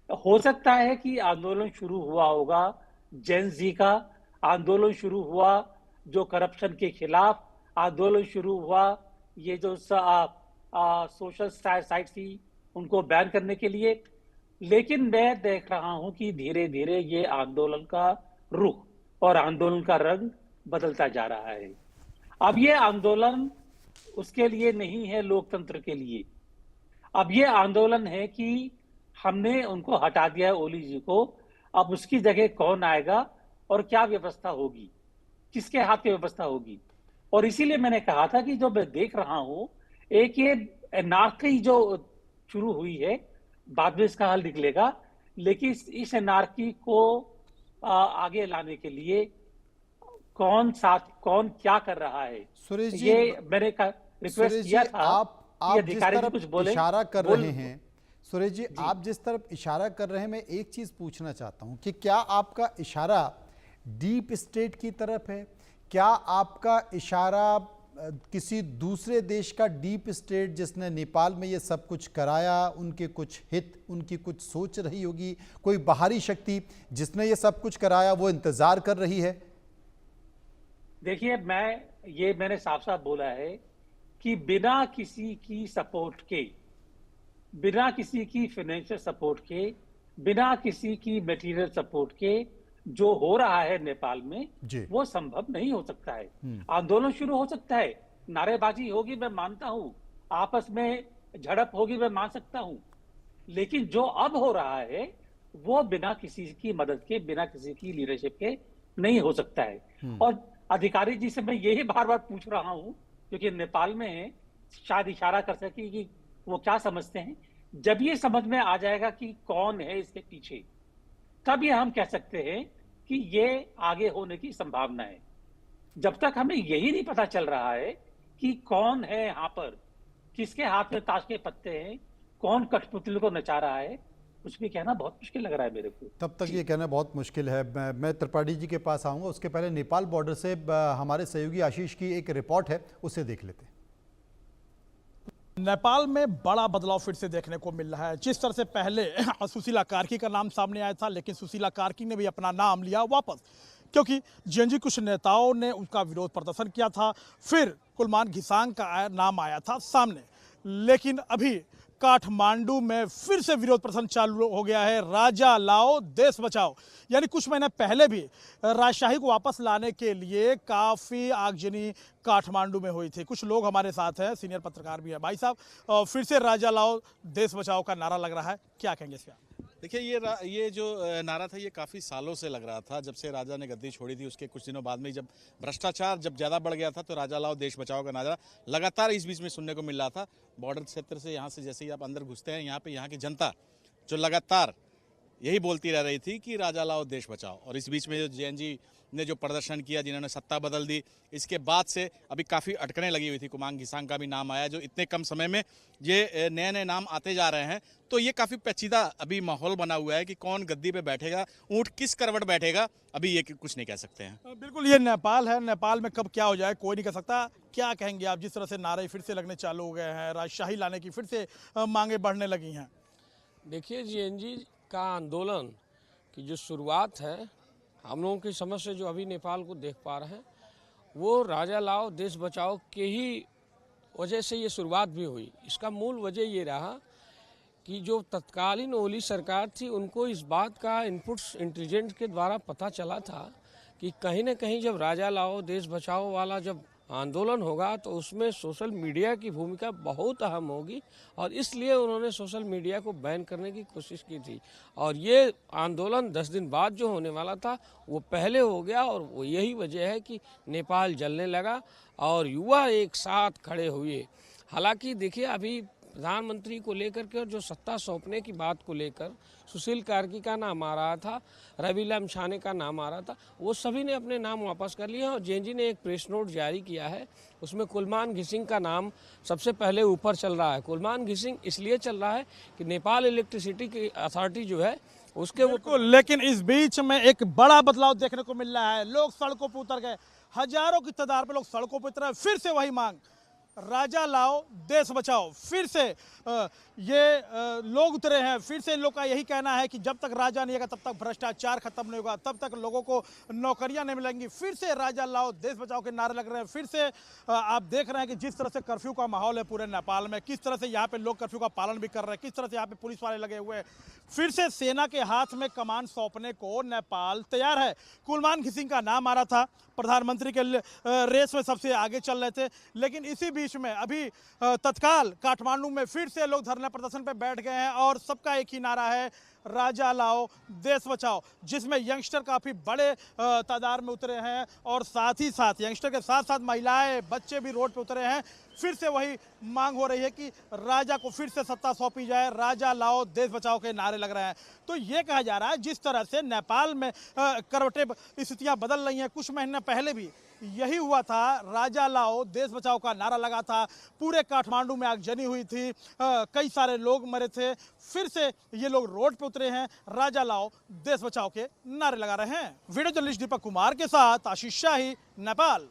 हो सकता है कि आंदोलन शुरू हुआ होगा जेन जी का, आंदोलन शुरू हुआ जो करप्शन के खिलाफ, आंदोलन शुरू हुआ ये जो सोशल साइट थी उनको बैन करने के लिए। लेकिन मैं देख रहा हूं कि धीरे धीरे ये आंदोलन का रुख और आंदोलन का रंग बदलता जा रहा है। अब ये आंदोलन उसके लिए नहीं है लोकतंत्र के लिए, अब ये आंदोलन है कि हमने उनको हटा दिया है, ओली जी को, अब उसकी जगह कौन आएगा और क्या व्यवस्था होगी, किसके हाथ की व्यवस्था होगी। और इसीलिए मैंने कहा था कि जो मैं देख रहा हूं, एक ये एनार्की जो शुरू हुई है, बाद में इसका हल निकलेगा, लेकिन इस एनार्की को आगे लाने के लिए कौन क्या कर रहा है। सुरेश जी, ये मैंने रिक्वेस्ट किया था। आप जिस तरफ इशारा कर रहे हैं, सुरेश जी, आप जिस तरफ इशारा कर रहे हैं, मैं एक चीज पूछना चाहता हूं कि क्या आपका इशारा डीप स्टेट की तरफ है? क्या आपका इशारा किसी दूसरे देश का डीप स्टेट जिसने नेपाल में ये सब कुछ कराया, उनके कुछ हित, उनकी कुछ सोच रही होगी, कोई बाहरी शक्ति जिसने ये सब कुछ कराया वो इंतजार कर रही है? देखिए, मैंने साफ साफ बोला है कि बिना किसी की सपोर्ट के, बिना किसी की फाइनेंशियल सपोर्ट के, बिना किसी की मटेरियल सपोर्ट के जो हो रहा है नेपाल में वो संभव नहीं हो सकता है। आंदोलन शुरू हो सकता है, नारेबाजी होगी, मैं मानता हूं, आपस में झड़प होगी, मैं मान सकता हूं, लेकिन जो अब हो रहा है वो बिना किसी की मदद के, बिना किसी की लीडरशिप के नहीं हो सकता है। और अधिकारी जी से मैं यही बार बार पूछ रहा हूं, क्योंकि नेपाल में शायद इशारा कर सके कि वो क्या समझते हैं। जब ये समझ में आ जाएगा कि कौन है इसके पीछे, तब ये हम कह सकते हैं कि ये आगे होने की संभावना है। जब तक हमें यही नहीं पता चल रहा है कि कौन है यहाँ पर, किसके हाथ में ताश के पत्ते हैं, कौन कठपुतली को नचा रहा है, कुछ भी कहना बहुत मुश्किल लग रहा है मेरे को। तब तक ये कहना बहुत मुश्किल है। मैं त्रिपाठी जी के पास आऊँगा, उसके पहले नेपाल बॉर्डर से हमारे सहयोगी आशीष की एक रिपोर्ट है, उसे देख लेते हैं। नेपाल में बड़ा बदलाव फिर से देखने को मिल रहा है। जिस तरह से पहले सुशीला कार्की का नाम सामने आया था, लेकिन सुशीला कार्की ने भी अपना नाम लिया वापस, क्योंकि जेएनजी कुछ नेताओं ने उसका विरोध प्रदर्शन किया था। फिर कुलमान घिसांग का नाम आया था सामने, लेकिन अभी काठमांडू में फिर से विरोध प्रदर्शन चालू हो गया है। राजा लाओ देश बचाओ, यानी कुछ महीने पहले भी राजशाही को वापस लाने के लिए काफ़ी आगजनी काठमांडू में हुई थी। कुछ लोग हमारे साथ हैं, सीनियर पत्रकार भी है। भाई साहब, फिर से राजा लाओ देश बचाओ का नारा लग रहा है, क्या कहेंगे इसका? देखिए, ये जो नारा था ये काफ़ी सालों से लग रहा था। जब से राजा ने गद्दी छोड़ी थी उसके कुछ दिनों बाद में जब भ्रष्टाचार जब ज़्यादा बढ़ गया था तो राजा लाओ देश बचाओ का नारा लगातार इस बीच में सुनने को मिल रहा था। बॉर्डर क्षेत्र से यहाँ से जैसे ही आप अंदर घुसते हैं, यहाँ पे यहाँ की जनता जो लगातार यही बोलती रह रही थी कि राजा लाओ देश बचाओ। और इस बीच में जो जेएनजी ने जो प्रदर्शन किया, जिन्होंने सत्ता बदल दी, इसके बाद से अभी काफ़ी अटकनें लगी हुई थी। कुलमान घिसांग का भी नाम आया, जो इतने कम समय में ये नए नए नाम आते जा रहे हैं, तो ये काफ़ी पेचीदा अभी माहौल बना हुआ है कि कौन गद्दी पे बैठेगा, ऊँट किस करवट बैठेगा, अभी ये कुछ नहीं कह सकते हैं। बिल्कुल, ये नेपाल है, नेपाल में कब क्या हो जाए कोई नहीं कह सकता। क्या कहेंगे आप, जिस तरह से नारे फिर से लगने चालू हो गए हैं, राजशाही लाने की फिर से मांगे बढ़ने लगी हैं? देखिए, जेएनजी का आंदोलन की जो शुरुआत है, हम लोगों की समझ से जो अभी नेपाल को देख पा रहे हैं, वो राजा लाओ देश बचाओ के ही वजह से ये शुरुआत भी हुई। इसका मूल वजह ये रहा कि जो तत्कालीन ओली सरकार थी, उनको इस बात का इनपुट्स इंटेलिजेंस के द्वारा पता चला था कि कहीं ना कहीं जब राजा लाओ देश बचाओ वाला जब आंदोलन होगा तो उसमें सोशल मीडिया की भूमिका बहुत अहम होगी, और इसलिए उन्होंने सोशल मीडिया को बैन करने की कोशिश की थी। और ये आंदोलन 10 दिन बाद जो होने वाला था वो पहले हो गया, और वो यही वजह है कि नेपाल जलने लगा और युवा एक साथ खड़े हुए। हालांकि देखिए, अभी प्रधानमंत्री को लेकर के और जो सत्ता सौंपने की बात को लेकर सुशील कार्की का नाम आ रहा था, रवि लामछाने का नाम आ रहा था, वो सभी ने अपने नाम वापस कर लिए। और जेएनजी ने एक प्रेस नोट जारी किया है, उसमें कुलमान घिसिंग का नाम सबसे पहले ऊपर चल रहा है। कुलमान घिसिंग इसलिए चल रहा है कि नेपाल इलेक्ट्रिसिटी की अथॉरिटी जो है उसके लेकिन इस बीच में एक बड़ा बदलाव देखने को मिल रहा है। लोग सड़कों पर उतर गए, हजारों की तादाद में लोग सड़कों पर उतरे। फिर से वही मांग, राजा लाओ देश बचाओ। फिर से लोग उतरे हैं। फिर से इन लोग का यही कहना है कि जब तक राजा नहीं आएगा तब तक भ्रष्टाचार खत्म नहीं होगा, तब तक लोगों को नौकरियां नहीं मिलेंगी। फिर से राजा लाओ देश बचाओ के नारे लग रहे हैं। फिर से आप देख रहे हैं कि जिस तरह से कर्फ्यू का माहौल है पूरे नेपाल में, किस तरह से यहाँ पे लोग कर्फ्यू का पालन भी कर रहे हैं, किस तरह से यहाँ पे पुलिस वाले लगे हुए हैं। फिर से सेना के हाथ में कमान सौंपने को नेपाल तैयार है। कुलमान घिसिंग का नाम आ रहा था, प्रधानमंत्री के रेस में सबसे आगे चल रहे थे, लेकिन इसी बीच में अभी तत्काल काठमांडू में फिर से लोग धरना प्रदर्शन पे बैठ गए हैं और सबका एक ही नारा है, राजा लाओ देश बचाओ, जिसमें यंगस्टर काफ़ी बड़े तादाद में उतरे हैं और साथ ही साथ यंगस्टर के साथ साथ महिलाएं, बच्चे भी रोड पे उतरे हैं। फिर से वही मांग हो रही है कि राजा को फिर से सत्ता सौंपी जाए, राजा लाओ देश बचाओ के नारे लग रहे हैं। तो ये कहा जा रहा है जिस तरह से नेपाल में करवटे स्थितियाँ बदल रही हैं, कुछ महीने पहले भी यही हुआ था, राजा लाओ देश बचाओ का नारा लगा था, पूरे काठमांडू में आगजनी हुई थी, कई सारे लोग मरे थे। फिर से ये लोग रोड पे उतरे हैं, राजा लाओ देश बचाओ के नारे लगा रहे हैं। वीडियो जर्नलिस्ट दीपक कुमार के साथ आशीष शाही, नेपाल।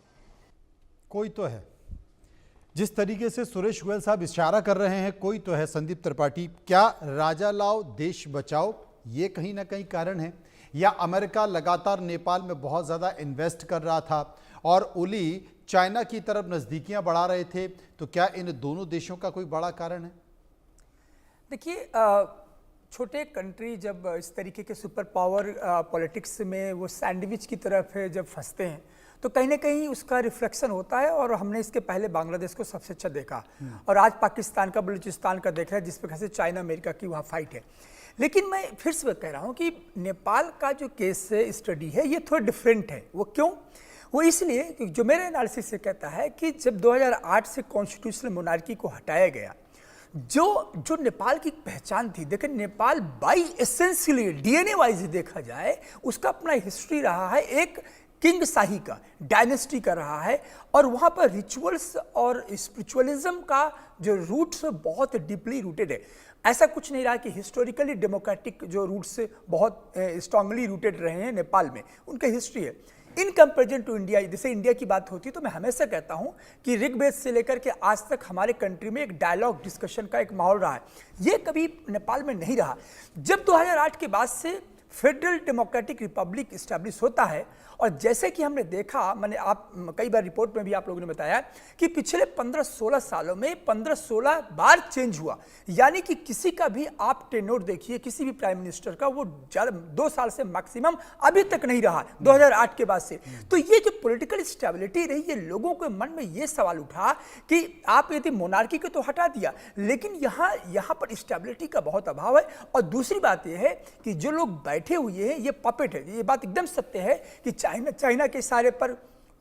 कोई तो है जिस तरीके से सुरेश गोयल साहब इशारा कर रहे हैं, कोई तो है संदीप त्रिपाठी, क्या राजा लाओ देश बचाओ ये कहीं ना कहीं कारण है, या अमेरिका लगातार नेपाल में बहुत ज़्यादा इन्वेस्ट कर रहा था और ओली चाइना की तरफ नज़दीकियां बढ़ा रहे थे, तो क्या इन दोनों देशों का कोई बड़ा कारण है? देखिए, छोटे कंट्री जब इस तरीके के सुपर पावर पॉलिटिक्स में वो सैंडविच की तरफ जब फंसते हैं तो कहीं ना कहीं उसका रिफ्लेक्शन होता है। और हमने इसके पहले बांग्लादेश को सबसे अच्छा देखा और आज पाकिस्तान का, बलूचिस्तान का देख रहे हैं, जिस प्रकार से चाइना अमेरिका की वहाँ फाइट है। लेकिन मैं फिर से कह रहा हूँ कि नेपाल का जो केस स्टडी है ये थोड़ा डिफरेंट है। वो क्यों? वो इसलिए कि जो मेरे एनालिसिस से कहता है कि जब 2008 से कॉन्स्टिट्यूशनल मोनार्की को हटाया गया, जो नेपाल की पहचान थी, देखिए Nepal by essentially DNA wise देखा जाए उसका अपना हिस्ट्री रहा है, एक किंग शाही का, डायनेस्टी का रहा है। और वहाँ पर रिचुअल्स और स्पिरिचुअलिज्म का जो रूट्स बहुत डीपली रूटेड है। ऐसा कुछ नहीं रहा कि हिस्टोरिकली डेमोक्रेटिक जो रूट्स बहुत स्ट्रांगली रूटेड रहे हैं नेपाल में, उनका हिस्ट्री है। इन कंपेरिजन टू इंडिया, जैसे इंडिया की बात होती है तो मैं हमेशा कहता हूं कि ऋग्वेद से लेकर के आज तक हमारे कंट्री में एक डायलॉग डिस्कशन का एक माहौल रहा है, ये कभी नेपाल में नहीं रहा। जब 2008 के बाद से फेडरल डेमोक्रेटिक रिपब्लिक इस्टेब्लिश होता है और जैसे कि हमने देखा, मैंने आप कई बार रिपोर्ट में भी आप लोगों ने बताया कि पिछले 15-16 सालों में 15-16 बार चेंज हुआ। यानी कि किसी का भी आप टेन्योर देखिए, किसी भी प्राइम मिनिस्टर का, वो 2 साल से मैक्सिमम अभी तक नहीं रहा 2008 के बाद से। तो ये जो पॉलिटिकल स्टेबिलिटी रही, ये लोगों के मन में ये सवाल उठा कि आप यदि मोनार्की को तो हटा दिया, लेकिन यहाँ पर स्टेबिलिटी का बहुत अभाव है। और दूसरी बात यह है कि जो लोग बैठे हुए हैं ये पपेट है। ये बात एकदम सत्य है कि चाइना के इशारे पर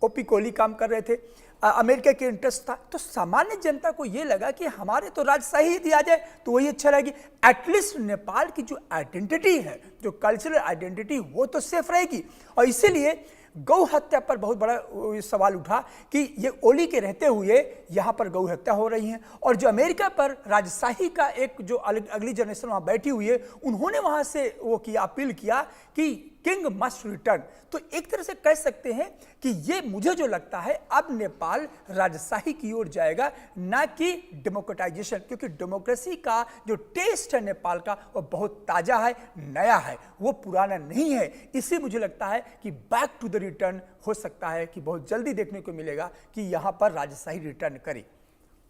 ओपी कोहली काम कर रहे थे, अमेरिका के इंटरेस्ट था। तो सामान्य जनता को ये लगा कि हमारे तो राजशाही दिया जाए तो वही अच्छा रहेगी। एटलीस्ट नेपाल की जो आइडेंटिटी है, जो कल्चरल आइडेंटिटी, वो तो सेफ रहेगी। और इसीलिए गौ हत्या पर बहुत बड़ा सवाल उठा कि ये ओली के रहते हुए यहाँ पर गौ हत्या हो रही है। और जो अमेरिका पर राजशाही का एक जो अगली जनरेशन वहाँ बैठी हुई है, उन्होंने वहाँ से वो किया, अपील किया कि किंग मस्ट रिटर्न। तो एक तरह से कह सकते हैं कि ये मुझे जो लगता है अब नेपाल राजशाही की ओर जाएगा, ना कि डेमोक्रेटाइजेशन, क्योंकि डेमोक्रेसी का जो टेस्ट है नेपाल का वो बहुत ताज़ा है, नया है, वो पुराना नहीं है। इसी मुझे लगता है कि बैक टू द रिटर्न हो सकता है कि बहुत जल्दी देखने को मिलेगा कि यहाँ पर राजशाही रिटर्न करे।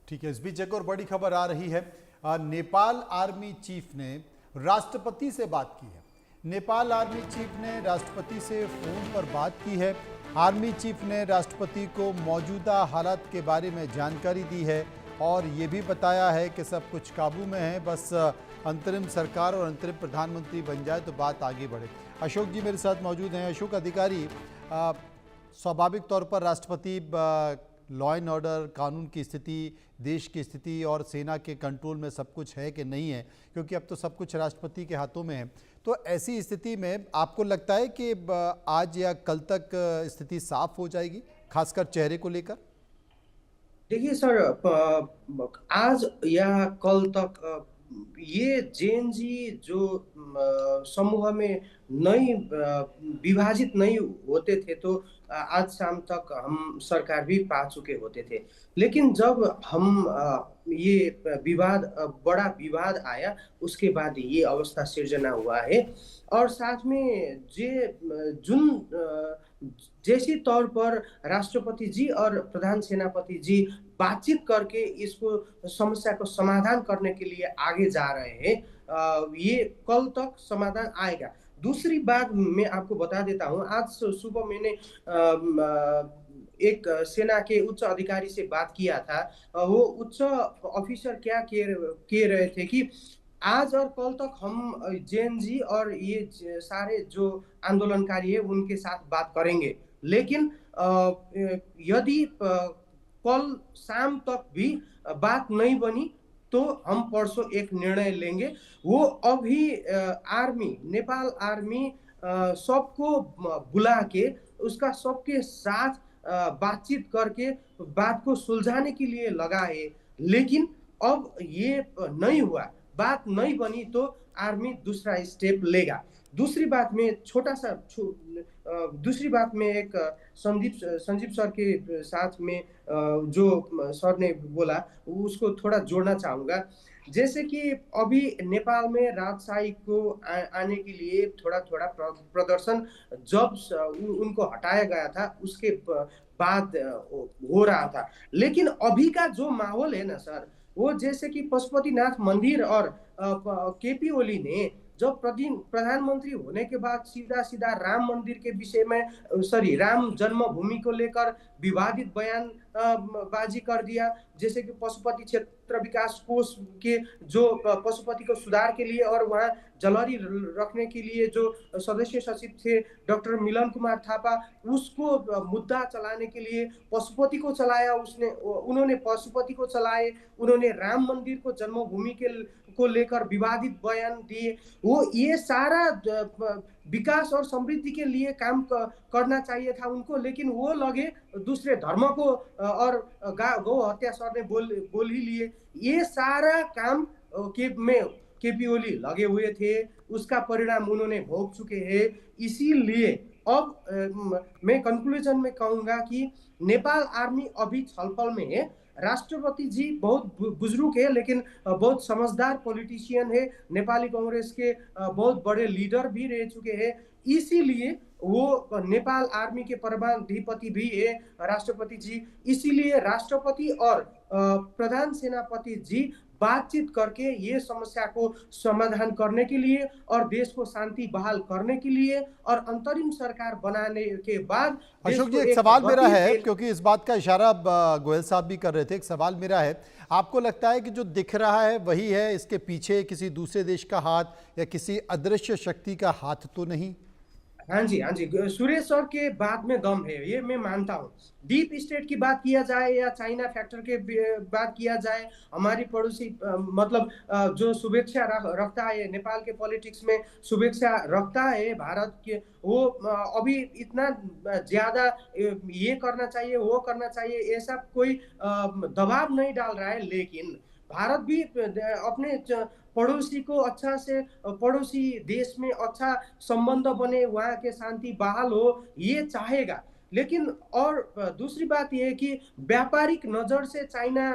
ठीक है, इस बीच एक और बड़ी खबर आ रही है। नेपाल आर्मी चीफ ने राष्ट्रपति से बात की है। नेपाल आर्मी चीफ ने राष्ट्रपति से फोन पर बात की है। आर्मी चीफ ने राष्ट्रपति को मौजूदा हालात के बारे में जानकारी दी है और ये भी बताया है कि सब कुछ काबू में है, बस अंतरिम सरकार और अंतरिम प्रधानमंत्री बन जाए तो बात आगे बढ़े। अशोक जी मेरे साथ मौजूद हैं। अशोक, अधिकारी, स्वाभाविक तौर पर राष्ट्रपति लॉ एंड ऑर्डर, कानून की स्थिति, देश की स्थिति और सेना के कंट्रोल में सब कुछ है कि नहीं है, क्योंकि अब तो सब कुछ राष्ट्रपति के हाथों में है। तो ऐसी स्थिति में आपको लगता है कि आज या कल तक स्थिति साफ हो जाएगी, खासकर चेहरे को लेकर? देखिए सर, आज या कल तक ये जेएनजी जो समूह में नहीं विभाजित नहीं होते थे तो आज शाम तक हम सरकार भी पा चुके होते थे। लेकिन जब हम ये बड़ा विवाद आया, उसके बाद ये अवस्था सिर्जना हुआ है। और साथ में जैसे तौर पर राष्ट्रपति जी और प्रधान सेनापति जी बातचीत करके इसको समस्या को समाधान करने के लिए आगे जा रहे हैं, ये कल तक समाधान आएगा। दूसरी बात मैं आपको बता देता हूँ, आज सुबह मैंने एक सेना के उच्च अधिकारी से बात किया था। वो उच्च ऑफिसर क्या कह रहे थे कि आज और कल तक हम जेएनजी और ये सारे जो आंदोलनकारी है उनके साथ बात करेंगे, लेकिन यदि कल शाम तक भी बात नहीं बनी तो हम परसों एक निर्णय लेंगे। वो अभी नेपाल आर्मी सबको बुला के उसका सबके साथ बातचीत करके बात को सुलझाने के लिए लगा है। लेकिन अब ये नहीं हुआ, बात नहीं बनी तो आर्मी दूसरा स्टेप लेगा। दूसरी बात में छोटा सा दूसरी बात में एक संजीव सर के साथ में जो सर ने बोला उसको थोड़ा जोड़ना चाहूँगा। जैसे कि अभी नेपाल में राजशाही को आने के लिए थोड़ा प्रदर्शन जब उनको हटाया गया था उसके बाद हो रहा था, लेकिन अभी का जो माहौल है ना सर, वो जैसे कि पशुपतिनाथ मंदिर और केपी ओली ने जब प्रधानमंत्री होने के बाद सीधा राम मंदिर के विषय में राम जन्मभूमि को लेकर विवादित बयान बाजी कर दिया। जैसे कि पशुपति क्षेत्र विकास कोष के जो पशुपति को सुधार के लिए और वहाँ जलहरी रखने के लिए जो सदस्य सचिव थे डॉक्टर मिलन कुमार थापा, उसको मुद्दा चलाने के लिए पशुपति को चलाया, उन्होंने पशुपति को चलाए, उन्होंने राम मंदिर को जन्मभूमि को लेकर विवादित बयान दिए। वो ये सारा विकास और समृद्धि के लिए काम करना चाहिए था उनको, लेकिन वो लगे दूसरे धर्म को और गौ हत्या सर ने बोल ही लिए। ये सारा काम केपी ओली लगे हुए थे, उसका परिणाम उन्होंने भोग चुके हैं। इसीलिए अब मैं कंक्लूजन में कहूँगा कि नेपाल आर्मी अभी छलफल में है। राष्ट्रपति जी बहुत बुजुर्ग है लेकिन बहुत समझदार पॉलिटिशियन है, नेपाली कांग्रेस के बहुत बड़े लीडर भी रह चुके हैं, इसीलिए वो नेपाल आर्मी के परमाधिपति भी है राष्ट्रपति जी। इसीलिए राष्ट्रपति और प्रधान सेनापति जी बातचीत करके ये समस्या को समाधान करने के लिए और देश को शांति बहाल करने के लिए और अंतरिम सरकार बनाने के बाद। अशोक जी, एक सवाल मेरा है, क्योंकि इस बात का इशारा गोयल साहब भी कर रहे थे, एक सवाल मेरा है, आपको लगता है कि जो दिख रहा है वही है, इसके पीछे किसी दूसरे देश का हाथ या किसी अदृश्य शक्ति का हाथ तो नहीं? हाँ जी, सुरेश सर के बात में दम है, ये मैं मानता हूँ। डीप स्टेट की बात किया जाए या चाइना फैक्टर के बात किया जाए, हमारी पड़ोसी मतलब जो शुभेच्छा रखता है नेपाल के पॉलिटिक्स में, शुभेच्छा रखता है भारत के, वो अभी इतना ज्यादा ये करना चाहिए वो करना चाहिए ऐसा कोई दबाव नहीं डाल रहा है। लेकिन भारत भी अपने पड़ोसी को अच्छा से, पड़ोसी देश में अच्छा संबंध बने, वहाँ के शांति बहाल हो, ये चाहेगा। लेकिन और दूसरी बात यह है कि व्यापारिक नजर से चाइना,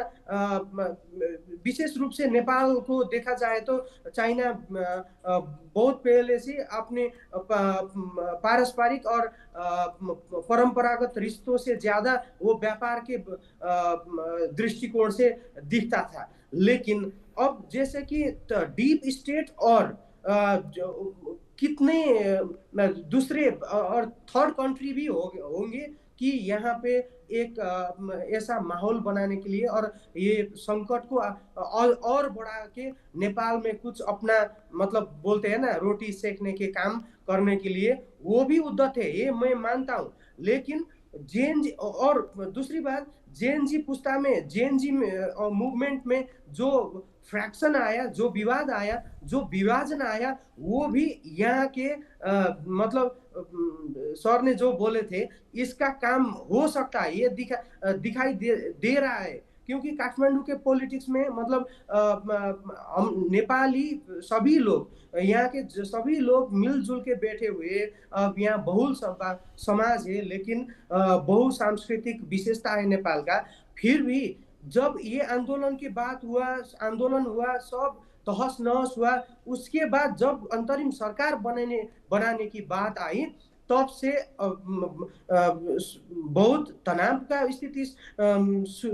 विशेष रूप से नेपाल को देखा जाए तो चाइना बहुत पहले से अपने पारस्परिक और परंपरागत रिश्तों से ज्यादा वो व्यापार के दृष्टिकोण से दिखता था। लेकिन अब जैसे कि डीप स्टेट और कितने दूसरे और थर्ड कंट्री भी होंगे कि यहाँ पे एक ऐसा माहौल बनाने के लिए और ये संकट को और बढ़ा के नेपाल में कुछ अपना मतलब बोलते हैं ना रोटी सेकने के काम करने के लिए वो भी उद्यत है, ये मैं मानता हूँ। लेकिन जेएनजी और दूसरी बात, जेएनजी पुस्ता में, जेएनजी मूवमेंट में जो फ्रैक्शन आया, जो विवाद आया, जो विभाजन आया, वो भी यहाँ के मतलब सर ने जो बोले थे इसका काम हो सकता है, ये दिखाई दे रहा है। क्योंकि काठमांडू के पॉलिटिक्स में मतलब हम नेपाली सभी लोग, यहाँ के सभी लोग मिलजुल के बैठे हुए, अब यहाँ बहुल समाज है लेकिन बहुसांस्कृतिक विशेषता है नेपाल का। फिर भी जब ये आंदोलन की बात हुआ, आंदोलन हुआ, सब तहस नहस हुआ, उसके बाद जब अंतरिम सरकार बनाने की बात आई तब से बहुत तनाव का स्थिति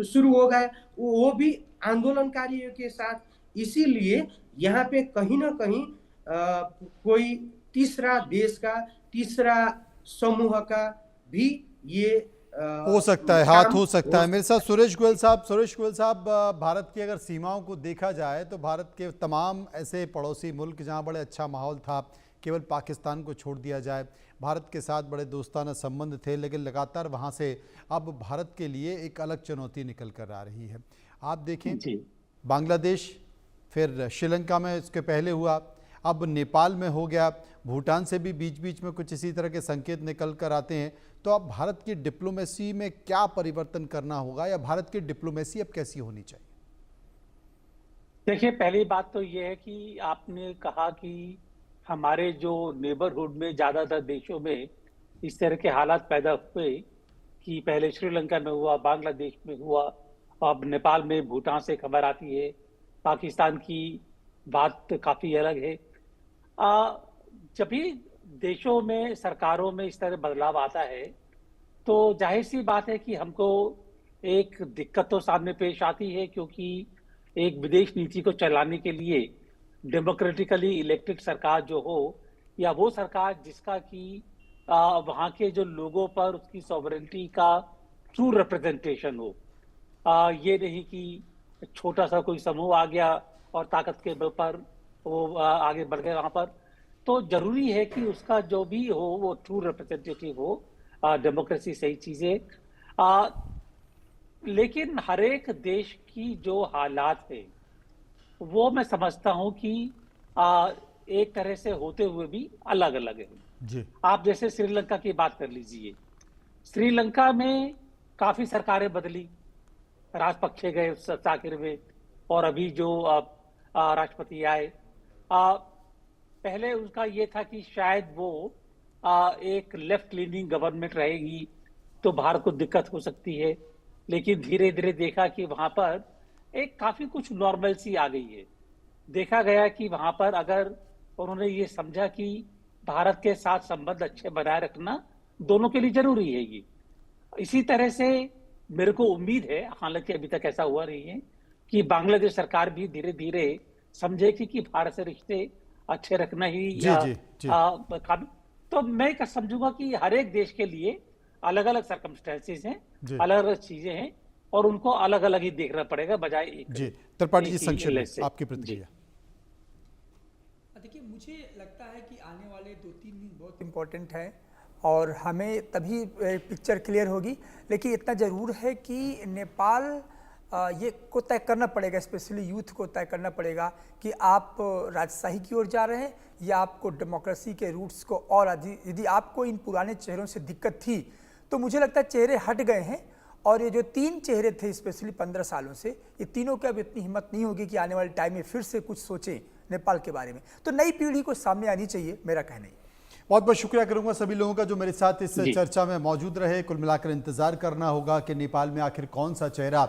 शुरू हो गया, वो भी आंदोलनकारियों के साथ। इसीलिए यहाँ पे कहीं ना कहीं कोई तीसरा देश का, तीसरा समूह का भी ये हो सकता है, हाथ हो सकता है। मेरे साथ सुरेश गोयल साहब, भारत की अगर सीमाओं को देखा जाए तो भारत के तमाम ऐसे पड़ोसी मुल्क जहां बड़े अच्छा माहौल था, केवल पाकिस्तान को छोड़ दिया जाए, भारत के साथ बड़े दोस्ताना संबंध थे, लेकिन लगातार वहां से अब भारत के लिए एक अलग चुनौती निकल कर आ रही है। आप देखें बांग्लादेश, फिर श्रीलंका में इसके पहले हुआ, अब नेपाल में हो गया, भूटान से भी बीच बीच में कुछ इसी तरह के संकेत निकल कर आते हैं। तो अब भारत की डिप्लोमेसी में क्या परिवर्तन करना होगा या भारत की डिप्लोमेसी अब कैसी होनी चाहिए? देखिए, पहली बात तो ये है कि आपने कहा कि हमारे जो नेबरहुड में ज्यादातर देशों में इस तरह के हालात पैदा हुए कि पहले श्रीलंका में हुआ, बांग्लादेश में हुआ, अब नेपाल में, भूटान से खबर आती है, पाकिस्तान की बात काफी अलग है। जब भी देशों में, सरकारों में इस तरह बदलाव आता है तो जाहिर सी बात है कि हमको एक दिक्कत तो सामने पेश आती है, क्योंकि एक विदेश नीति को चलाने के लिए डेमोक्रेटिकली इलेक्टेड सरकार जो हो, या वो सरकार जिसका कि वहाँ के जो लोगों पर उसकी सॉवरेनिटी का ट्रू रिप्रेजेंटेशन हो, ये नहीं कि छोटा सा कोई समूह आ गया और ताकत के बल पर वो आगे बढ़ गए वहाँ पर। तो जरूरी है कि उसका जो भी हो वो ट्रू रिप्रेजेंटेटिव हो। डेमोक्रेसी सही चीज है, लेकिन हर एक देश की जो हालात है वो मैं समझता हूं कि एक तरह से होते हुए भी अलग अलग है जी। आप जैसे श्रीलंका की बात कर लीजिए। श्रीलंका में काफी सरकारें बदली, राजपक्षे गए उस आखिर में, और अभी जो राष्ट्रपति आए, पहले उनका ये था कि शायद वो एक लेफ्ट लीनिंग गवर्नमेंट रहेगी तो भारत को दिक्कत हो सकती है, लेकिन धीरे धीरे देखा कि वहां पर एक काफी कुछ नॉर्मलसी आ गई है। देखा गया कि वहां पर अगर उन्होंने ये समझा कि भारत के साथ संबंध अच्छे बनाए रखना दोनों के लिए जरूरी है ये। इसी तरह से मेरे को उम्मीद है, हालांकि अभी तक ऐसा हुआ नहीं है, कि बांग्लादेश सरकार भी धीरे धीरे समझेगी कि भारत से रिश्ते अच्छे रखना ही तो मैं समझूंगा कि हर एक देश के लिए अलग अलग सर्कमस्टेंसेस हैं, अलग अलग चीजें हैं, और उनको अलग अलग ही देखना पड़ेगा बजाय एक। जी त्रिपाठी जी, संक्षेप में आपकी प्रतिक्रिया। देखिए, मुझे लगता है कि आने वाले 2-3 दिन बहुत इम्पोर्टेंट है और हमें तभी पिक्चर क्लियर होगी। लेकिन इतना ज़रूर है कि नेपाल ये को तय करना पड़ेगा, स्पेशली यूथ को तय करना पड़ेगा कि आप राजशाही की ओर जा रहे हैं या आपको डेमोक्रेसी के रूट्स को, और यदि आपको इन पुराने चेहरों से दिक्कत थी तो मुझे लगता है चेहरे हट गए हैं। और ये जो 3 चेहरे थे स्पेशली 15 सालों से, ये तीनों की अब इतनी हिम्मत नहीं होगी कि आने वाले टाइम में फिर से कुछ सोचें नेपाल के बारे में। तो नई पीढ़ी को सामने आनी चाहिए, मेरा कहना है। बहुत बहुत शुक्रिया करूंगा सभी लोगों का जो मेरे साथ इस चर्चा में मौजूद रहे। कुल मिलाकर इंतजार करना होगा कि नेपाल में आखिर कौन सा चेहरा